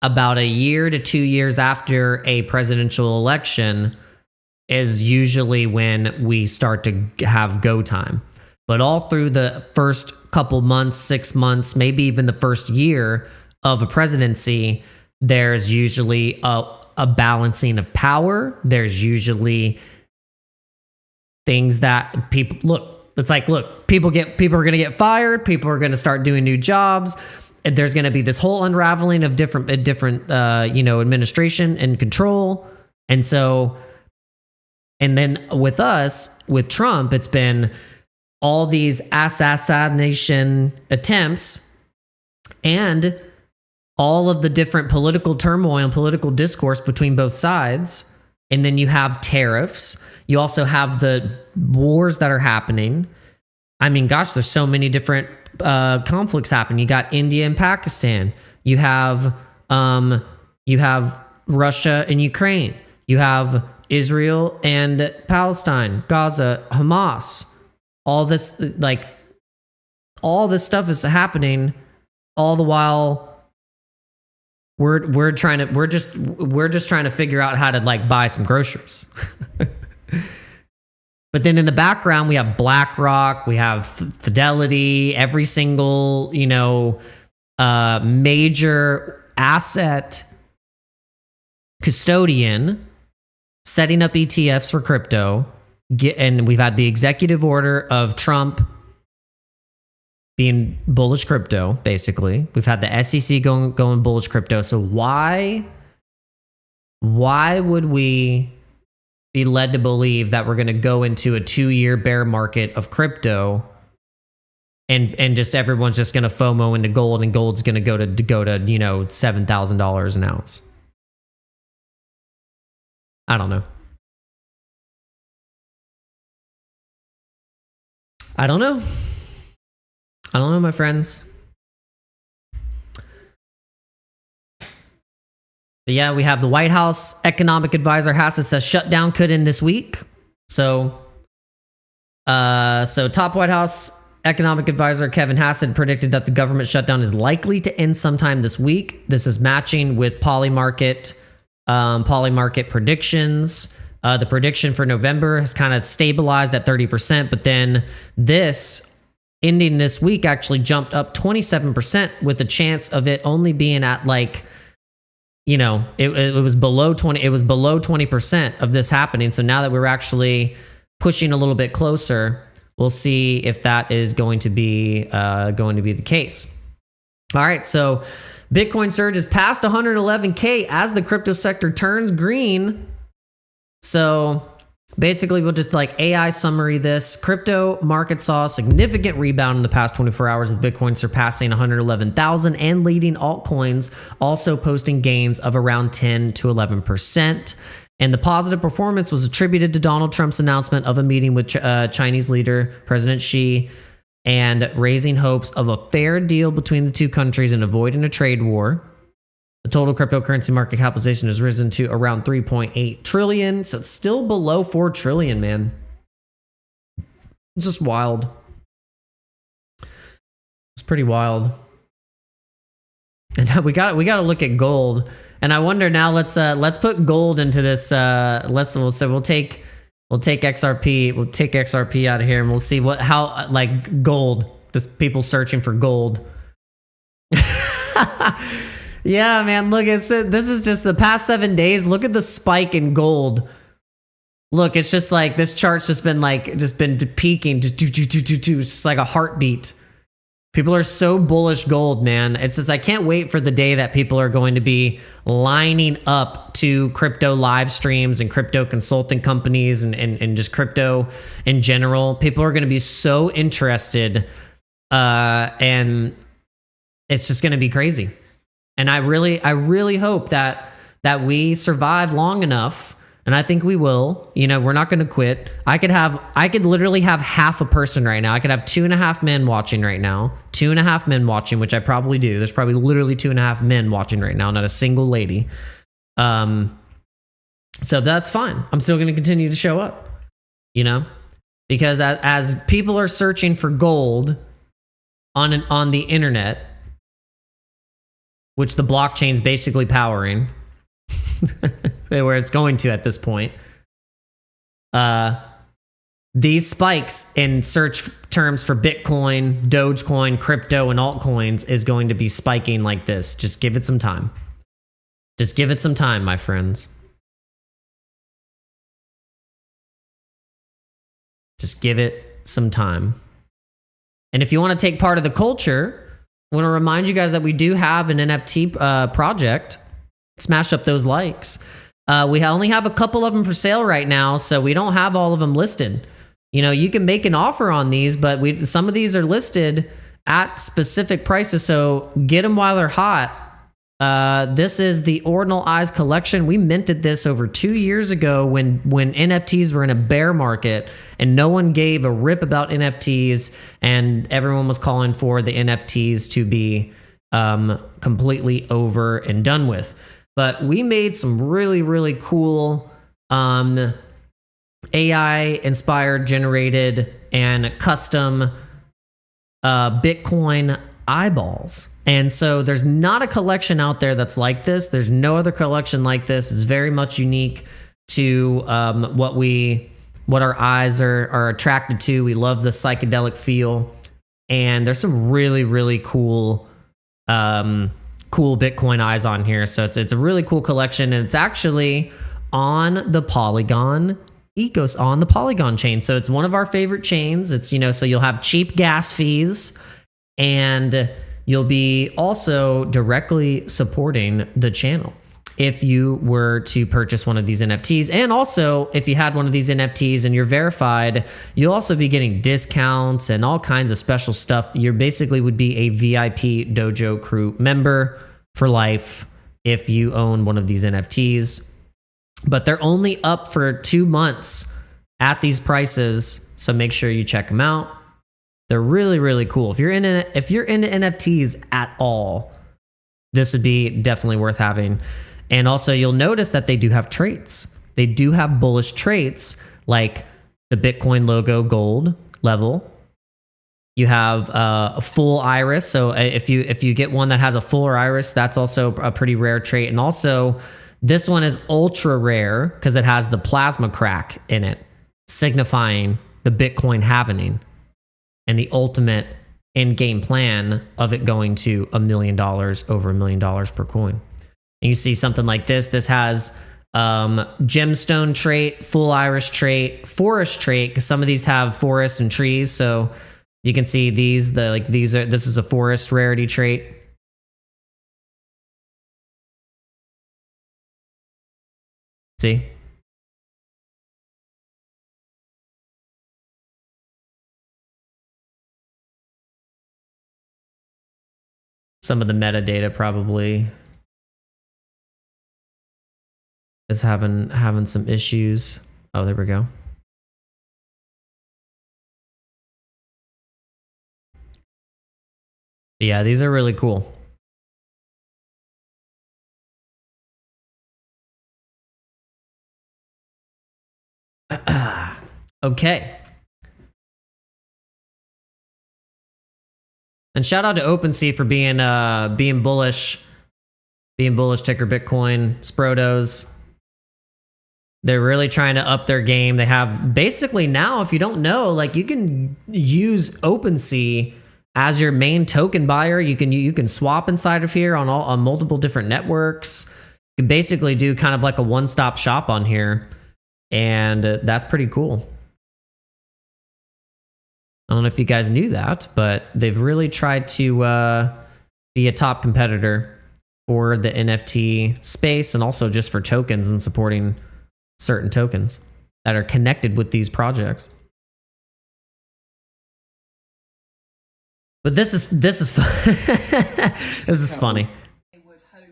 about a year to 2 years after a presidential election is usually when we start to have go time. But all through the first couple months, 6 months, maybe even the first year of a presidency, there's usually a balancing of power. There's usually things that people look. It's like, look, people are going to get fired. People are going to start doing new jobs. And there's going to be this whole unraveling of different administration and control. And so, and then with us, with Trump, it's been all these assassination attempts and all of the different political turmoil and political discourse between both sides. And then you have tariffs. You also have the wars that are happening. I mean, gosh, there's so many different conflicts happening. You got India and Pakistan. You have Russia and Ukraine. You have Israel and Palestine, Gaza, Hamas. All this stuff is happening, all the while we're just trying to figure out how to like buy some groceries. But then in the background we have BlackRock, we have Fidelity, every single major asset custodian setting up ETFs for crypto. And we've had the executive order of Trump being bullish crypto, basically. We've had the SEC going bullish crypto. So why would we be led to believe that we're going to go into a 2-year bear market of crypto and just everyone's just going to FOMO into gold, and gold's going to go to $7,000 an ounce? I don't know. I don't know, my friends. But yeah, we have the White House economic advisor Hassett says shutdown could end this week. So top White House economic advisor Kevin Hassett predicted that the government shutdown is likely to end sometime this week. This is matching with Polymarket predictions. The prediction for November has kind of stabilized at 30%, but then this ending this week actually jumped up 27% with the chance of it only being at it was below 20. It was below 20% of this happening. So now that we're actually pushing a little bit closer, we'll see if that is going to be the case. All right, so Bitcoin surges past 111K as the crypto sector turns green. So basically, we'll just AI summary this. Crypto market saw a significant rebound in the past 24 hours, with Bitcoin surpassing 111,000 and leading altcoins also posting gains of around 10 to 11%. And the positive performance was attributed to Donald Trump's announcement of a meeting with Chinese leader President Xi, and raising hopes of a fair deal between the two countries and avoiding a trade war. The total cryptocurrency market capitalization has risen to around 3.8 trillion. So it's still below 4 trillion, man. It's just wild. It's pretty wild. And we got to look at gold. And I wonder now, let's put gold into this. We'll take XRP. We'll take XRP out of here, and we'll see how gold. Just people searching for gold. Yeah, man, look, this is just the past 7 days. Look at the spike in gold. Look, it's just this chart's just been peaking, just just like a heartbeat. People are so bullish gold, man. It's just, I can't wait for the day that people are going to be lining up to crypto live streams and crypto consulting companies and just crypto in general. People are going to be so interested, and it's just going to be crazy. And I really hope that we survive long enough, and I think we will. We're not going to quit. I could literally have half a person right now. I could have 2.5 men watching right now. 2.5 men watching, which I probably do. There's probably literally 2.5 men watching right now, not a single lady. So that's fine. I'm still going to continue to show up, because as people are searching for gold on the internet, which the blockchain's basically powering, where it's going to at this point. These spikes in search terms for Bitcoin, Dogecoin, crypto, and altcoins is going to be spiking like this. Just give it some time. Just give it some time, my friends. Just give it some time. And if you want to take part of the culture, I want to remind you guys that we do have an NFT project. Smash up those likes. We only have a couple of them for sale right now, so we don't have all of them listed. You can make an offer on these, but some of these are listed at specific prices, so get them while they're hot. This is the Ordinal Eyes collection. We minted this over 2 years ago when NFTs were in a bear market and no one gave a rip about NFTs, and everyone was calling for the NFTs to be completely over and done with. But we made some really, really cool AI inspired, generated, and custom Bitcoin eyeballs. And so there's not a collection out there that's like this. There's no other collection like this. It's very much unique to what our eyes are attracted to. We love the psychedelic feel. And there's some really, really cool Bitcoin eyes on here. So it's a really cool collection, and it's actually on the Polygon on the Polygon chain. So it's one of our favorite chains. It's, so you'll have cheap gas fees, and you'll be also directly supporting the channel if you were to purchase one of these NFTs. And also, if you had one of these NFTs and you're verified, you'll also be getting discounts and all kinds of special stuff. You basically would be a VIP Dojo Crew member for life if you own one of these NFTs. But they're only up for 2 months at these prices, so make sure you check them out. They're really, really cool. If you're into NFTs at all, this would be definitely worth having. And also, you'll notice that they do have traits. They do have bullish traits, like the Bitcoin logo gold level. You have a full iris. So if you get one that has a fuller iris, that's also a pretty rare trait. And also, this one is ultra rare because it has the plasma crack in it, signifying the Bitcoin halvening and the ultimate in-game plan of it going to $1 million, over $1 million per coin. And you see something like this. This has gemstone trait, full iris trait, forest trait, because some of these have forest and trees. So you can see these. This is a forest rarity trait. See? Some of the metadata probably is having some issues. Oh, there we go. Yeah, these are really cool. Okay. And shout out to OpenSea for being bullish ticker Bitcoin, Sprotos. They're really trying to up their game. They have basically now, if you don't know, like you can use OpenSea as your main token buyer. You can swap inside of here on multiple different networks. You can basically do kind of like a one-stop shop on here, and that's pretty cool. I don't know if you guys knew that, but they've really tried to be a top competitor for the NFT space, and also just for tokens and supporting certain tokens that are connected with these projects. But this is this is funny. I would hope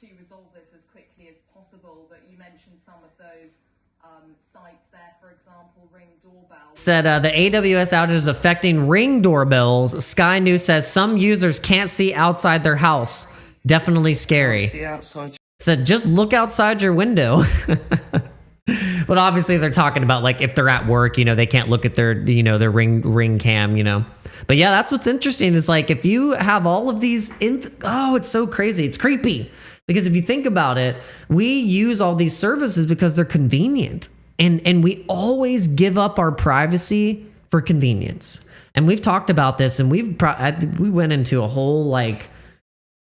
to resolve this as quickly as possible, but you mentioned some of those sites there, for example, Ring doorbells. Said the AWS outage is affecting Ring doorbells. Sky News says some users can't see outside their house. Definitely scary. Said just look outside your window. But obviously they're talking about like if they're at work, they can't look at their their ring cam, But yeah, that's what's interesting. Is like if you have all of these it's so crazy. It's creepy. Because if you think about it, we use all these services because they're convenient. And we always give up our privacy for convenience. And we've talked about this, and we went into a whole like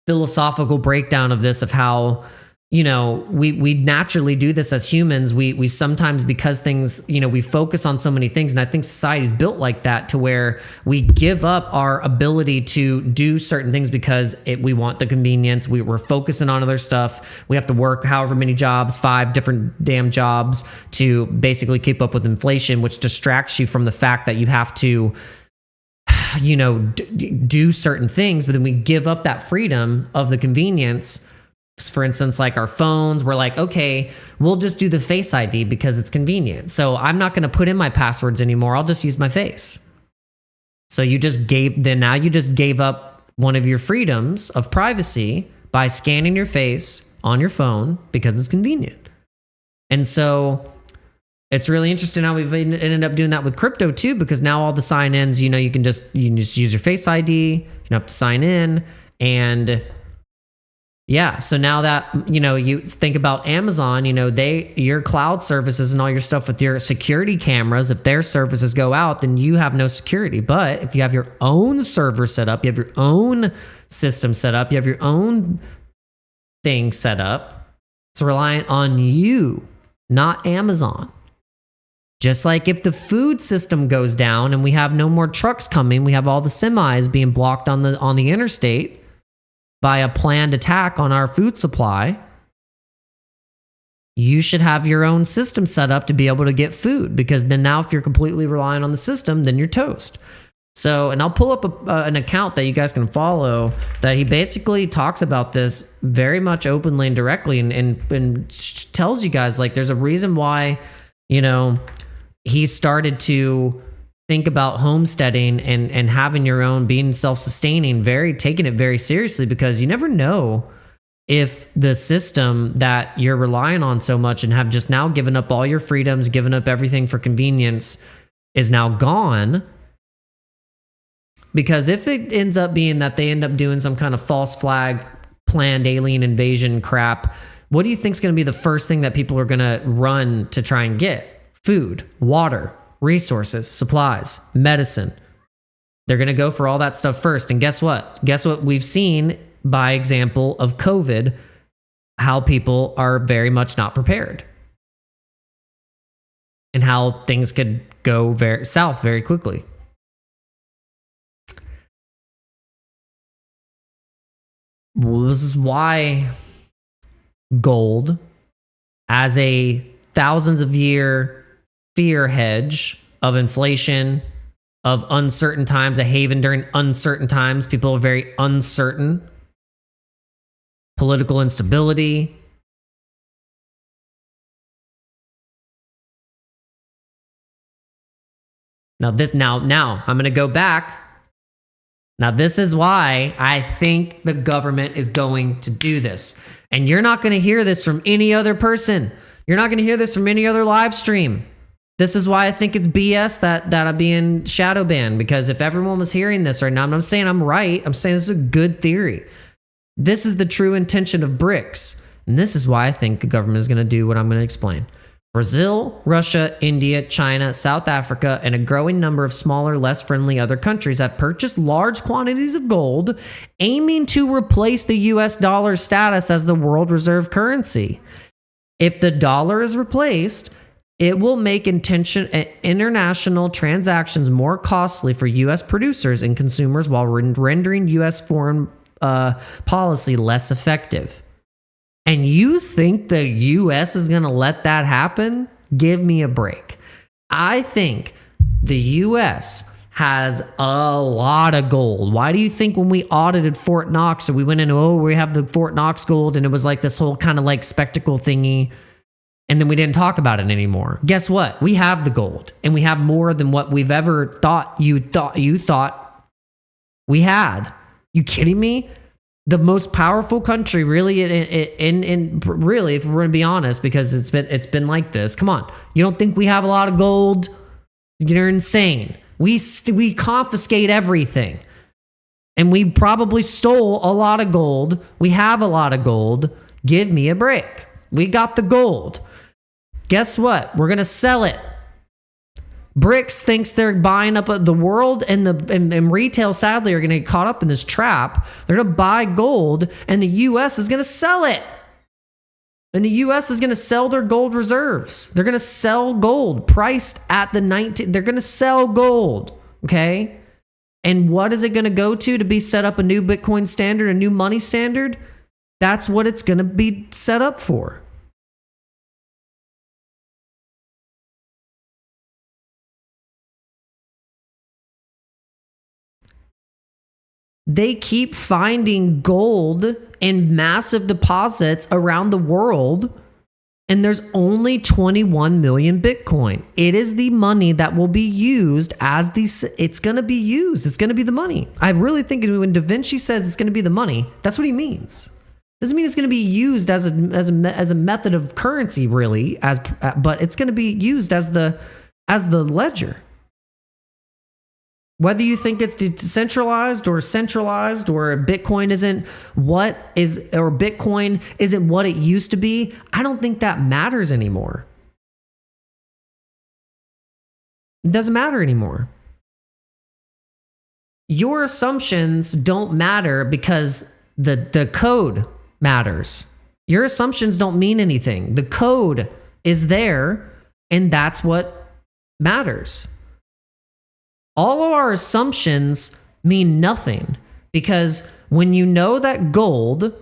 philosophical breakdown of this, of how we naturally do this as humans. We sometimes, because things, we focus on so many things, and I think society's built like that, to where we give up our ability to do certain things because we want the convenience. We're focusing on other stuff. We have to work however many jobs, 5 different damn jobs, to basically keep up with inflation, which distracts you from the fact that you have to do certain things. But then we give up that freedom of the convenience. For instance, like our phones, we're like, okay, we'll just do the Face ID because it's convenient. So I'm not going to put in my passwords anymore. I'll just use my face. So now you just gave up one of your freedoms of privacy by scanning your face on your phone because it's convenient. And so it's really interesting how we've ended up doing that with crypto too, because now all the sign-ins, you can just use your Face ID. You don't have to sign in. And yeah, so now that, you think about Amazon, your cloud services and all your stuff with your security cameras, if their services go out, then you have no security. But if you have your own server set up, you have your own system set up, you have your own thing set up, it's reliant on you, not Amazon. Just like if the food system goes down and we have no more trucks coming, we have all the semis being blocked on the interstate by a planned attack on our food supply, you should have your own system set up to be able to get food, because then now if you're completely relying on the system, then you're toast. So, and I'll pull up an account that you guys can follow that he basically talks about this very much openly and directly, and tells you guys, like, there's a reason why, he started to think about homesteading and having your own, being self-sustaining, taking it very seriously, because you never know if the system that you're relying on so much and have just now given up all your freedoms, given up everything for convenience, is now gone. Because if it ends up being that they end up doing some kind of false flag, planned alien invasion crap, what do you think is going to be the first thing that people are going to run to try and get? Food, water, resources, supplies, medicine. They're going to go for all that stuff first. And guess what? Guess what we've seen by example of COVID, how people are very much not prepared. And how things could go south very quickly. Well, this is why gold, as a thousands of year fear hedge of inflation, of uncertain times, a haven during uncertain times. People are very uncertain. Political instability. Now I'm going to go back. Now this is why I think the government is going to do this. And you're not going to hear this from any other person. You're not going to hear this from any other live stream. This is why I think it's BS that I'm being shadow banned, because if everyone was hearing this right now, I'm not saying I'm right. I'm saying this is a good theory. This is the true intention of BRICS. And this is why I think the government is going to do what I'm going to explain. Brazil, Russia, India, China, South Africa, and a growing number of smaller, less friendly other countries have purchased large quantities of gold, aiming to replace the US dollar status as the world reserve currency. If the dollar is replaced, it will make international transactions more costly for U.S. producers and consumers, while rendering U.S. foreign policy less effective. And you think the U.S. is going to let that happen? Give me a break. I think the U.S. has a lot of gold. Why do you think when we audited Fort Knox, or we went in, we have the Fort Knox gold, and it was like this whole kind of like spectacle thingy, and then we didn't talk about it anymore? Guess what? We have the gold, and we have more than what we've ever thought you thought we had. You kidding me? The most powerful country, really, really, if we're going to be honest, because it's been like this. Come on, you don't think we have a lot of gold? You're insane. We confiscate everything, and we probably stole a lot of gold. We have a lot of gold. Give me a break. We got the gold. Guess what? We're going to sell it. BRICS thinks they're buying up the world, and retail, sadly, are going to get caught up in this trap. They're going to buy gold, and the U.S. is going to sell it. And the U.S. is going to sell their gold reserves. They're going to sell gold priced at the 19. They're going to sell gold, okay? And what is it going to go to be set up a new Bitcoin standard, a new money standard? That's what it's going to be set up for. They keep finding gold in massive deposits around the world, and there's only 21 million Bitcoin. It is the money that will be used as it's going to be used. It's going to be the money. I really think when Da Vinci says it's going to be the money, that's what he means. Doesn't mean it's going to be used as a method of currency, really, but it's going to be used as the ledger. Whether you think it's decentralized or centralized, or Bitcoin isn't what it used to be, I don't think that matters anymore. It doesn't matter anymore. Your assumptions don't matter because the code matters. Your assumptions don't mean anything. The code is there, and that's what matters. All of our assumptions mean nothing, because when you know that gold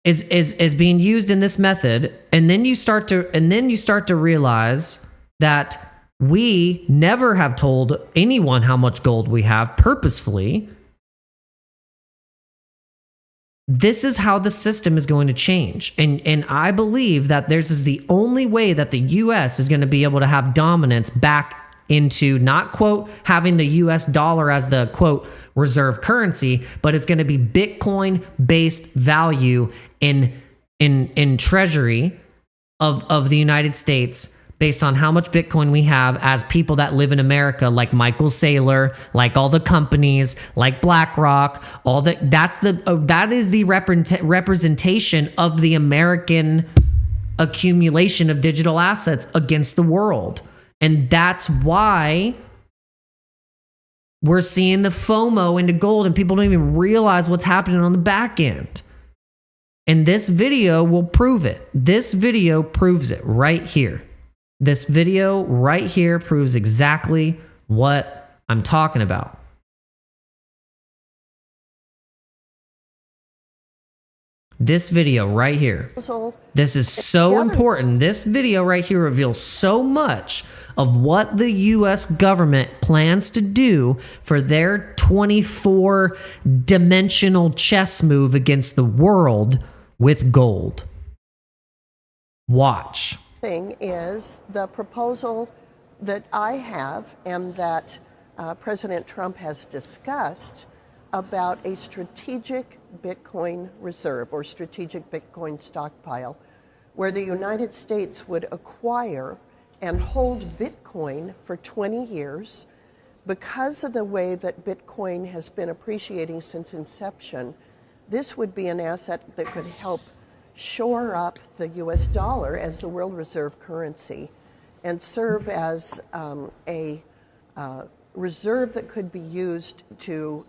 is being used in this method, and then you start to realize that we never have told anyone how much gold we have purposefully. This is how the system is going to change. And I believe that this is the only way that the US is going to be able to have dominance back into not, quote, having the US dollar as the, quote, reserve currency, but it's going to be Bitcoin based value in treasury of the United States, based on how much Bitcoin we have as people that live in America, like Michael Saylor, like all the companies, like BlackRock, that is the representation of the American accumulation of digital assets against the world. And that's why we're seeing the FOMO into gold, and people don't even realize what's happening on the back end. And this video will prove it. This video proves it right here. This video right here proves exactly what I'm talking about. This video right here. This is so important. This video right here reveals so much of what the US government plans to do for their 24-dimensional chess move against the world with gold. Watch. Thing is the proposal that I have and that President Trump has discussed about a strategic Bitcoin reserve or strategic Bitcoin stockpile, where the United States would acquire and hold Bitcoin for 20 years. Because of the way that Bitcoin has been appreciating since inception, this would be an asset that could help shore up the US dollar as the world reserve currency and serve as a reserve that could be used to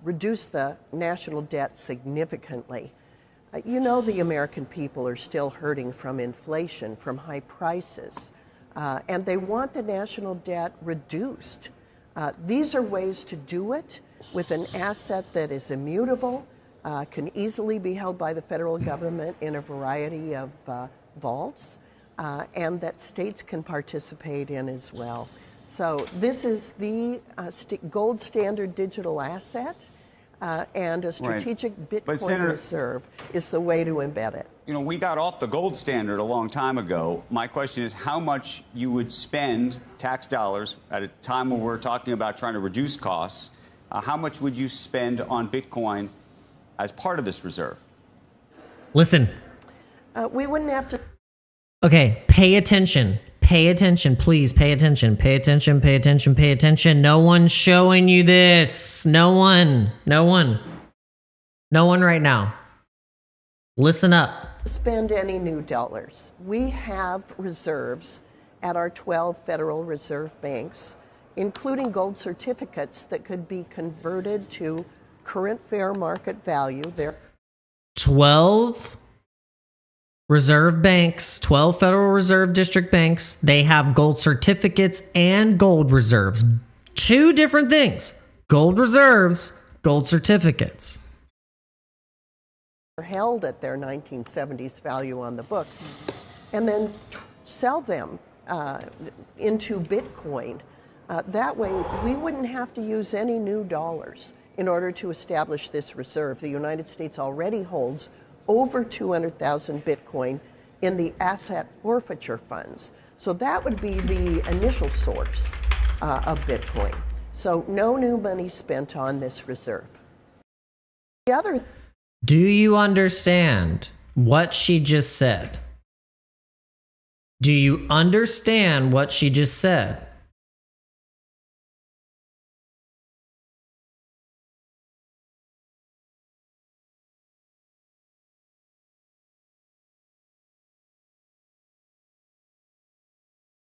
reduce the national debt significantly. You know, the American people are still hurting from inflation, from high prices, and they want the national debt reduced. These are ways to do it with an asset that is immutable, can easily be held by the federal government in a variety of vaults, and that states can participate in as well. So this is the gold standard digital asset, and a strategic Bitcoin reserve is the way to embed it. You know, we got off the gold standard a long time ago. My question is how much you would spend tax dollars at a time when we're talking about trying to reduce costs. How much would you spend on Bitcoin as part of this reserve? Listen. We wouldn't have to. Okay, pay attention. Pay attention, please. Pay attention. Pay attention. Pay attention. Pay attention. No one's showing you this. No one. No one. No one right now. Listen up. Spend any new dollars. We have reserves at our 12 Federal Reserve banks, including gold certificates that could be converted to current fair market value. There 12 reserve banks, 12 Federal Reserve District banks, they have gold certificates and gold reserves. Two different things. Gold reserves, gold certificates. Held at their 1970s value on the books, and then sell them into Bitcoin. That way, we wouldn't have to use any new dollars in order to establish this reserve. The United States already holds over 200,000 Bitcoin in the asset forfeiture funds. So that would be the initial source of Bitcoin. So no new money spent on this reserve. The other Do you understand what she just said? Do you understand what she just said?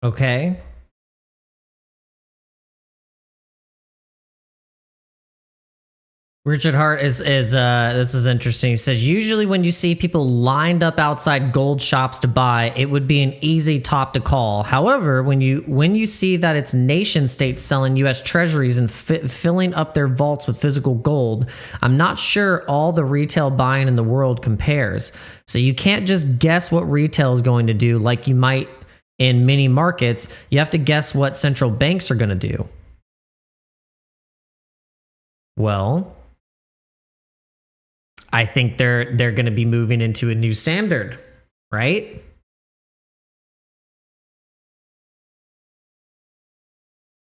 Okay. Richard Hart is this is interesting. He says usually when you see people lined up outside gold shops to buy, it would be an easy top to call. However, when you see that it's nation states selling U.S. treasuries and filling up their vaults with physical gold, I'm not sure all the retail buying in the world compares. So you can't just guess what retail is going to do like you might in many markets. You have to guess what central banks are going to do. Well, I think they're going to be moving into a new standard, right?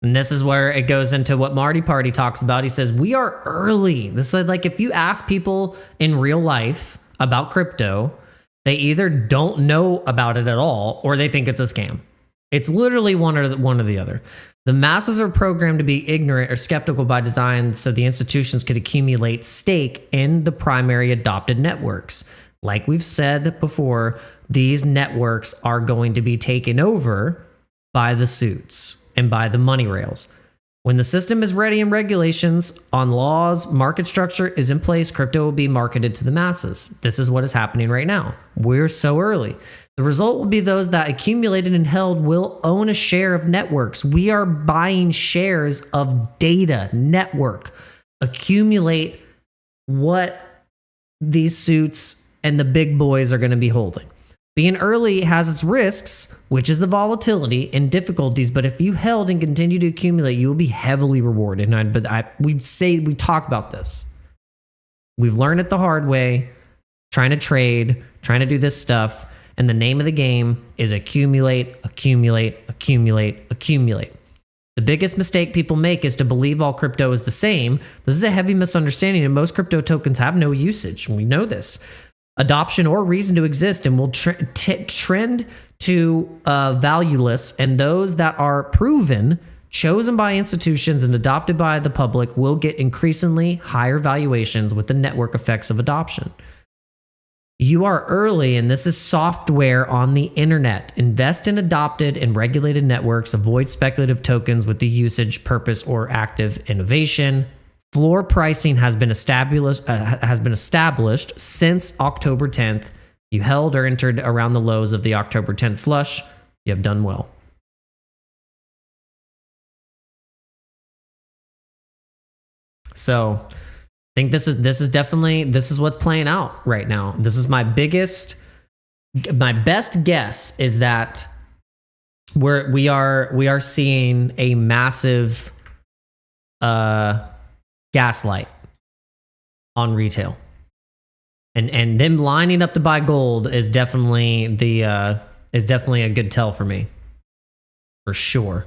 And this is where it goes into what Marty Party talks about. He says, we are early. This is like if you ask people in real life about crypto, they either don't know about it at all or they think it's a scam. It's literally one or the other. The masses are programmed to be ignorant or skeptical by design so the institutions could accumulate stake in the primary adopted networks. Like we've said before, these networks are going to be taken over by the suits and by the money rails. When the system is ready and regulations on laws, market structure is in place, crypto will be marketed to the masses. This is what is happening right now. We're so early. The result will be those that accumulated and held will own a share of networks. We are buying shares of data, network. Accumulate what these suits and the big boys are going to be holding. Being early has its risks, which is the volatility and difficulties, but if you held and continue to accumulate, you will be heavily rewarded. We talk about this. We've learned it the hard way, trying to trade, trying to do this stuff. And the name of the game is accumulate, accumulate, accumulate, accumulate. The biggest mistake people make is to believe all crypto is the same. This is a heavy misunderstanding, and most crypto tokens have no usage. We know this. Adoption or reason to exist and will trend to valueless, and those that are proven, chosen by institutions, and adopted by the public will get increasingly higher valuations with the network effects of adoption. You are early, and this is software on the internet. Invest in adopted and regulated networks. Avoid speculative tokens with the usage, purpose, or active innovation. Floor pricing has been established since October 10th. You held or entered around the lows of the October 10th flush. You have done well. So, I think this is what's playing out right now. This is my best guess is that we are seeing a massive gaslight on retail, and them lining up to buy gold is definitely a good tell for me, for sure.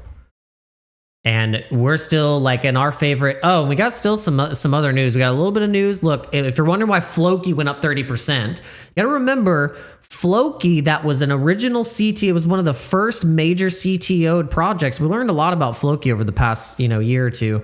And we're still like in our favorite. Oh, we got still some other news. We got a little bit of news. Look, if you're wondering why Floki went up 30%, you got to remember Floki, that was an original CT. It was one of the first major CTO'd projects. We learned a lot about Floki over the past year or two.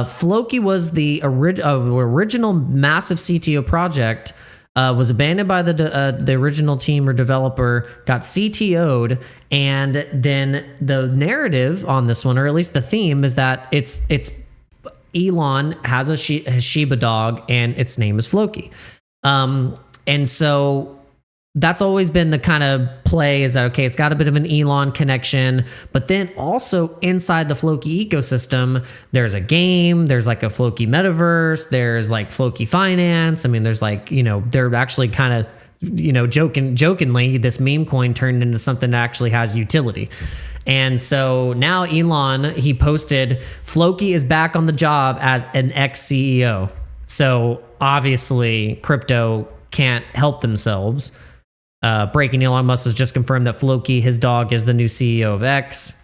Floki was the original massive CTO project. Was abandoned by the original team or developer, got CTO'd, and then the narrative on this one, or at least the theme, is that it's Elon has a Shiba dog, and its name is Floki. And so that's always been the kind of play, is that, okay, it's got a bit of an Elon connection, but then also inside the Floki ecosystem, there's a game, there's like a Floki metaverse, there's like Floki finance. I mean, there's like, they're actually kind of, jokingly, this meme coin turned into something that actually has utility. And so now Elon, he posted, Floki is back on the job as an ex-CEO. So obviously crypto can't help themselves. Breaking, Elon Musk has just confirmed that Floki, his dog, is the new CEO of X.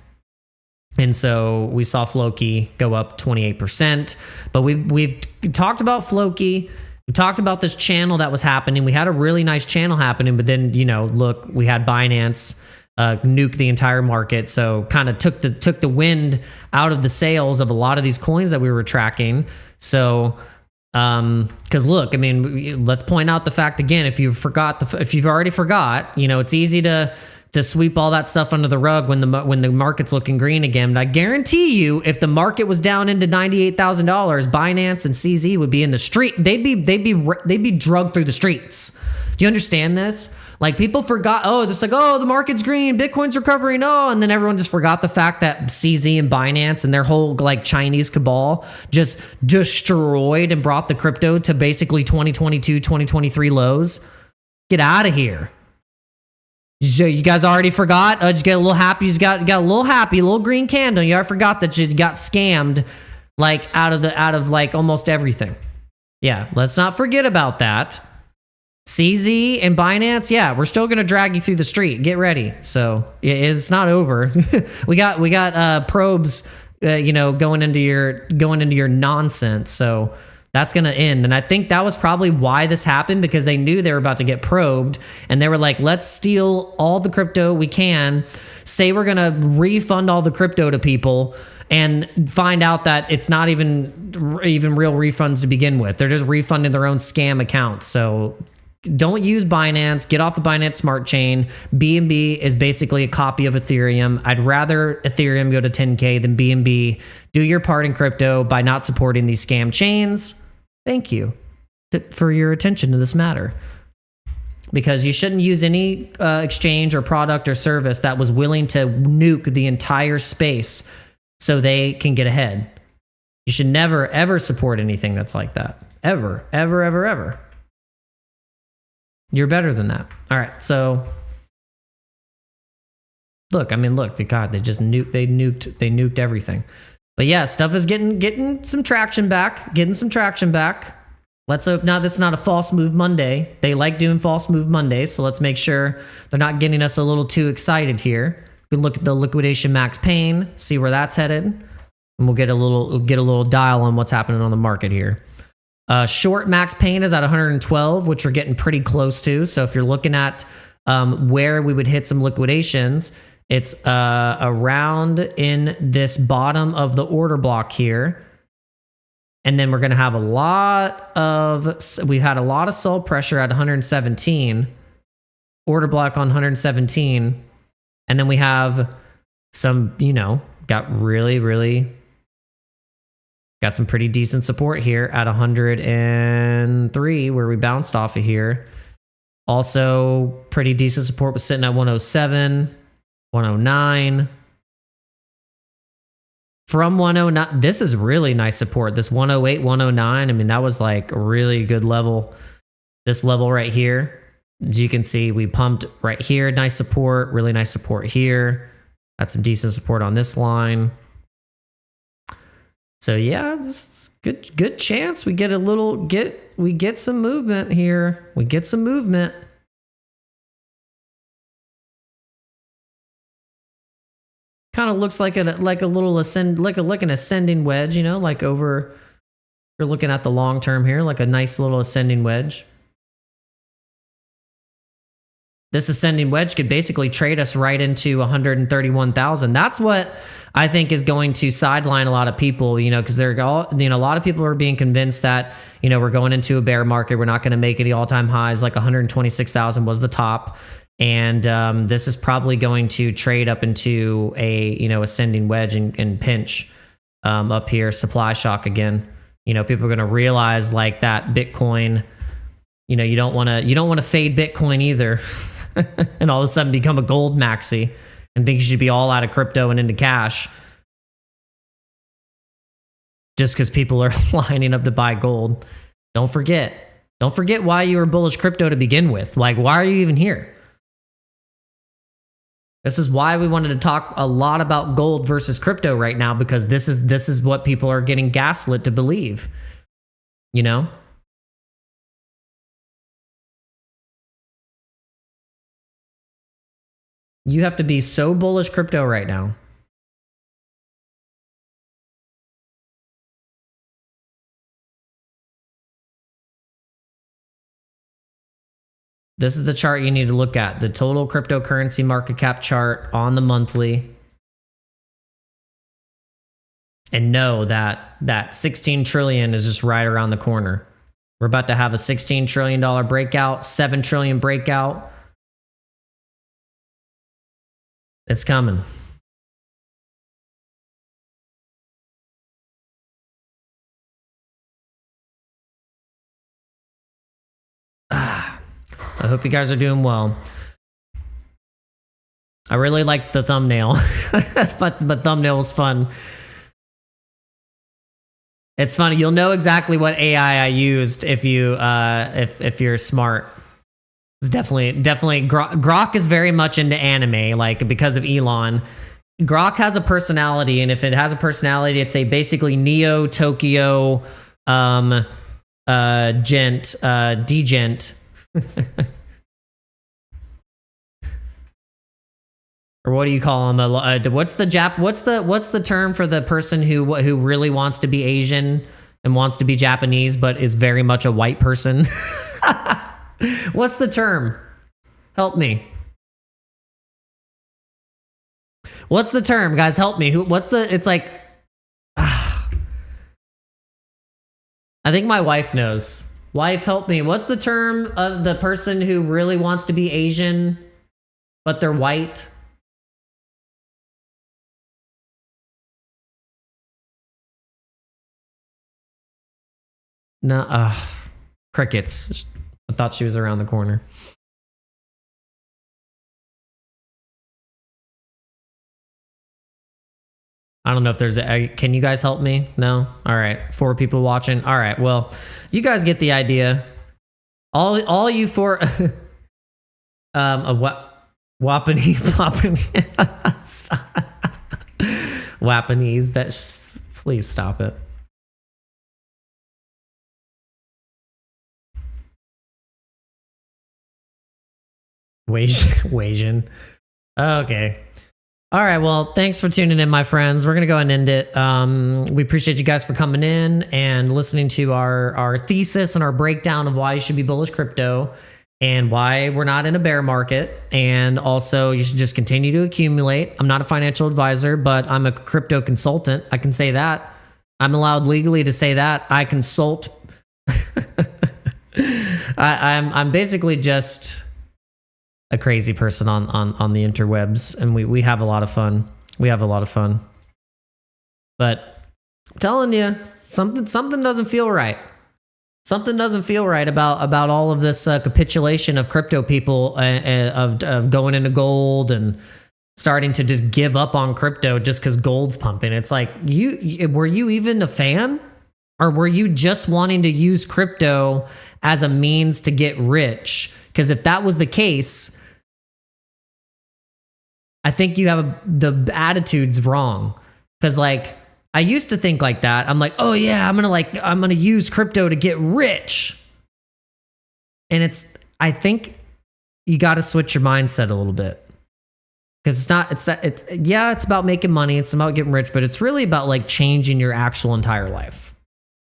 And so we saw Floki go up 28%. But we've talked about Floki. We talked about this channel that was happening. We had a really nice channel happening, but then, you know, look, we had Binance nuke the entire market, so kind of took the wind out of the sails of a lot of these coins that we were tracking. So, because look, I mean, let's point out the fact again. If you've already forgot, you know, it's easy to sweep all that stuff under the rug when the market's looking green again. But I guarantee you, if the market was down into $98,000, Binance and CZ would be in the street. They'd be drugged through the streets. Do you understand this? Like, people forgot, the market's green, Bitcoin's recovering, and then everyone just forgot the fact that CZ and Binance and their whole like Chinese cabal just destroyed and brought the crypto to basically 2022, 2023 lows. Get out of here. So you guys already forgot? Just get a little happy. You got a little happy, a little green candle. You already forgot that you got scammed, like out of like almost everything. Yeah, let's not forget about that. CZ and Binance, yeah, we're still gonna drag you through the street. Get ready. So it's not over. we got probes, going into your nonsense. So that's going to end. And I think that was probably why this happened, because they knew they were about to get probed. And they were like, let's steal all the crypto we can, say we're going to refund all the crypto to people, and find out that it's not even real refunds to begin with. They're just refunding their own scam accounts. So don't use Binance. Get off the Binance Smart Chain. BNB is basically a copy of Ethereum. I'd rather Ethereum go to 10K than BNB. Do your part in crypto by not supporting these scam chains. Thank you for your attention to this matter. Because you shouldn't use any exchange or product or service that was willing to nuke the entire space so they can get ahead. You should never, ever support anything that's like that. Ever, ever, ever, ever. You're better than that. All right, so look, they just nuked everything. But yeah, stuff is getting some traction back. Let's hope now this is not a false move Monday. They like doing false move Mondays, so let's make sure they're not getting us a little too excited here. We can look at the liquidation max pain, see where that's headed, and we'll get a little dial on what's happening on the market here. Short max pain is at 112, which we're getting pretty close to. So if you're looking at where we would hit some liquidations, it's around in this bottom of the order block here. And then we're going to have we've had a lot of sell pressure at 117, order block on 117. And then we have some, got some pretty decent support here at 103, where we bounced off of here. Also, pretty decent support was sitting at 107, 109. From 109, this is really nice support. This 108, 109, I mean, that was like a really good level. This level right here, as you can see, we pumped right here. Nice support, really nice support here. Got some decent support on this line. So yeah, this is good chance we get some movement here. We get some movement. Kind of looks like a little an ascending wedge, like over. You're looking at the long term here, like a nice little ascending wedge. This ascending wedge could basically trade us right into 131,000. That's what I think is going to sideline a lot of people, because a lot of people are being convinced that, we're going into a bear market. We're not going to make any all-time highs. Like 126,000 was the top. And this is probably going to trade up into a, ascending wedge and pinch up here, supply shock again. People are going to realize like that Bitcoin, you don't want to fade Bitcoin either. And all of a sudden become a gold maxi and think you should be all out of crypto and into cash just because people are lining up to buy gold. Don't forget why you were bullish crypto to begin with. Like, why are you even here? This is why we wanted to talk a lot about gold versus crypto right now, because this is what people are getting gaslit to believe. You have to be so bullish crypto right now. This is the chart you need to look at. The total cryptocurrency market cap chart on the monthly. And know that 16 trillion is just right around the corner. We're about to have a $16 trillion breakout, 7 trillion breakout. It's coming. I hope you guys are doing well. I really liked the thumbnail, but the thumbnail was fun. It's funny. You'll know exactly what AI I used if you if you're smart. It's definitely Grok is very much into anime, like because of Elon. Grok has a personality, and if it has a personality, it's a basically Neo Tokyo degent. Or what do you call them? What's the term for the person who really wants to be Asian and wants to be Japanese but is very much a white person? What's the term? Help me. What's the term, guys? Help me. It's like I think my wife knows. Wife, help me. What's the term of the person who really wants to be Asian but they're white? No, crickets. I thought she was around the corner. I don't know if there's can you guys help me? No? All right. 4 people watching. All right. Well, you guys get the idea. All you 4 Wapanese. Please stop it. Wasian. Okay. All right. Well, thanks for tuning in, my friends. We're going to go ahead and end it. We appreciate you guys for coming in and listening to our thesis and our breakdown of why you should be bullish crypto and why we're not in a bear market. And also, you should just continue to accumulate. I'm not a financial advisor, but I'm a crypto consultant. I can say that. I'm allowed legally to say that. I consult. I'm basically just a crazy person on the interwebs, and we have a lot of fun. But I'm telling you, something doesn't feel right. Something doesn't feel right about all of this capitulation of crypto people of going into gold and starting to just give up on crypto just because gold's pumping. It's like, were you even a fan? Or were you just wanting to use crypto as a means to get rich? Because if that was the case, I think you have the attitude's wrong. Because like, I used to think like that. I'm like, oh yeah, I'm gonna use crypto to get rich. And I think you got to switch your mindset a little bit. Because it's about making money. It's about getting rich, but it's really about like changing your actual entire life.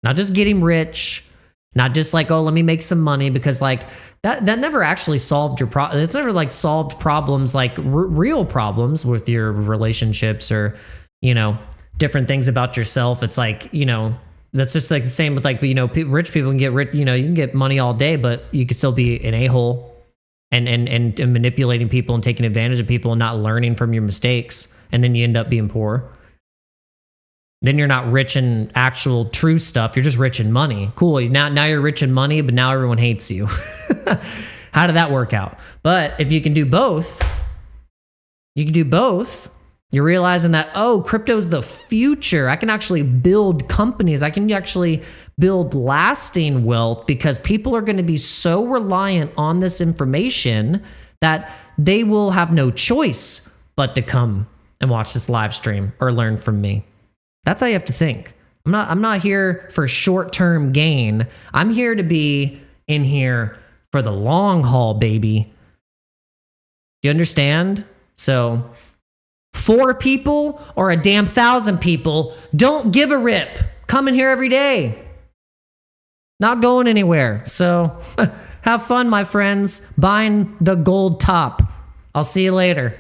Not just getting rich, not just like, oh, let me make some money, because like that never actually solved your problem. It's never like solved problems, like real problems with your relationships or, different things about yourself. It's like, that's just like the same with like, rich people can get rich, you can get money all day, but you can still be an a-hole and manipulating people and taking advantage of people and not learning from your mistakes. And then you end up being poor. Then you're not rich in actual true stuff. You're just rich in money. Cool. Now you're rich in money, but now everyone hates you. How did that work out? But if you can do both, you're realizing that, oh, crypto's the future. I can actually build companies. I can actually build lasting wealth because people are going to be so reliant on this information that they will have no choice but to come and watch this live stream or learn from me. That's how you have to think. I'm not here for short-term gain. I'm here to be in here for the long haul, baby. Do you understand? So 4 people or a damn 1,000 people, don't give a rip. Come in here every day. not going anywhere. So have fun, my friends, buying the gold top. I'll see you later.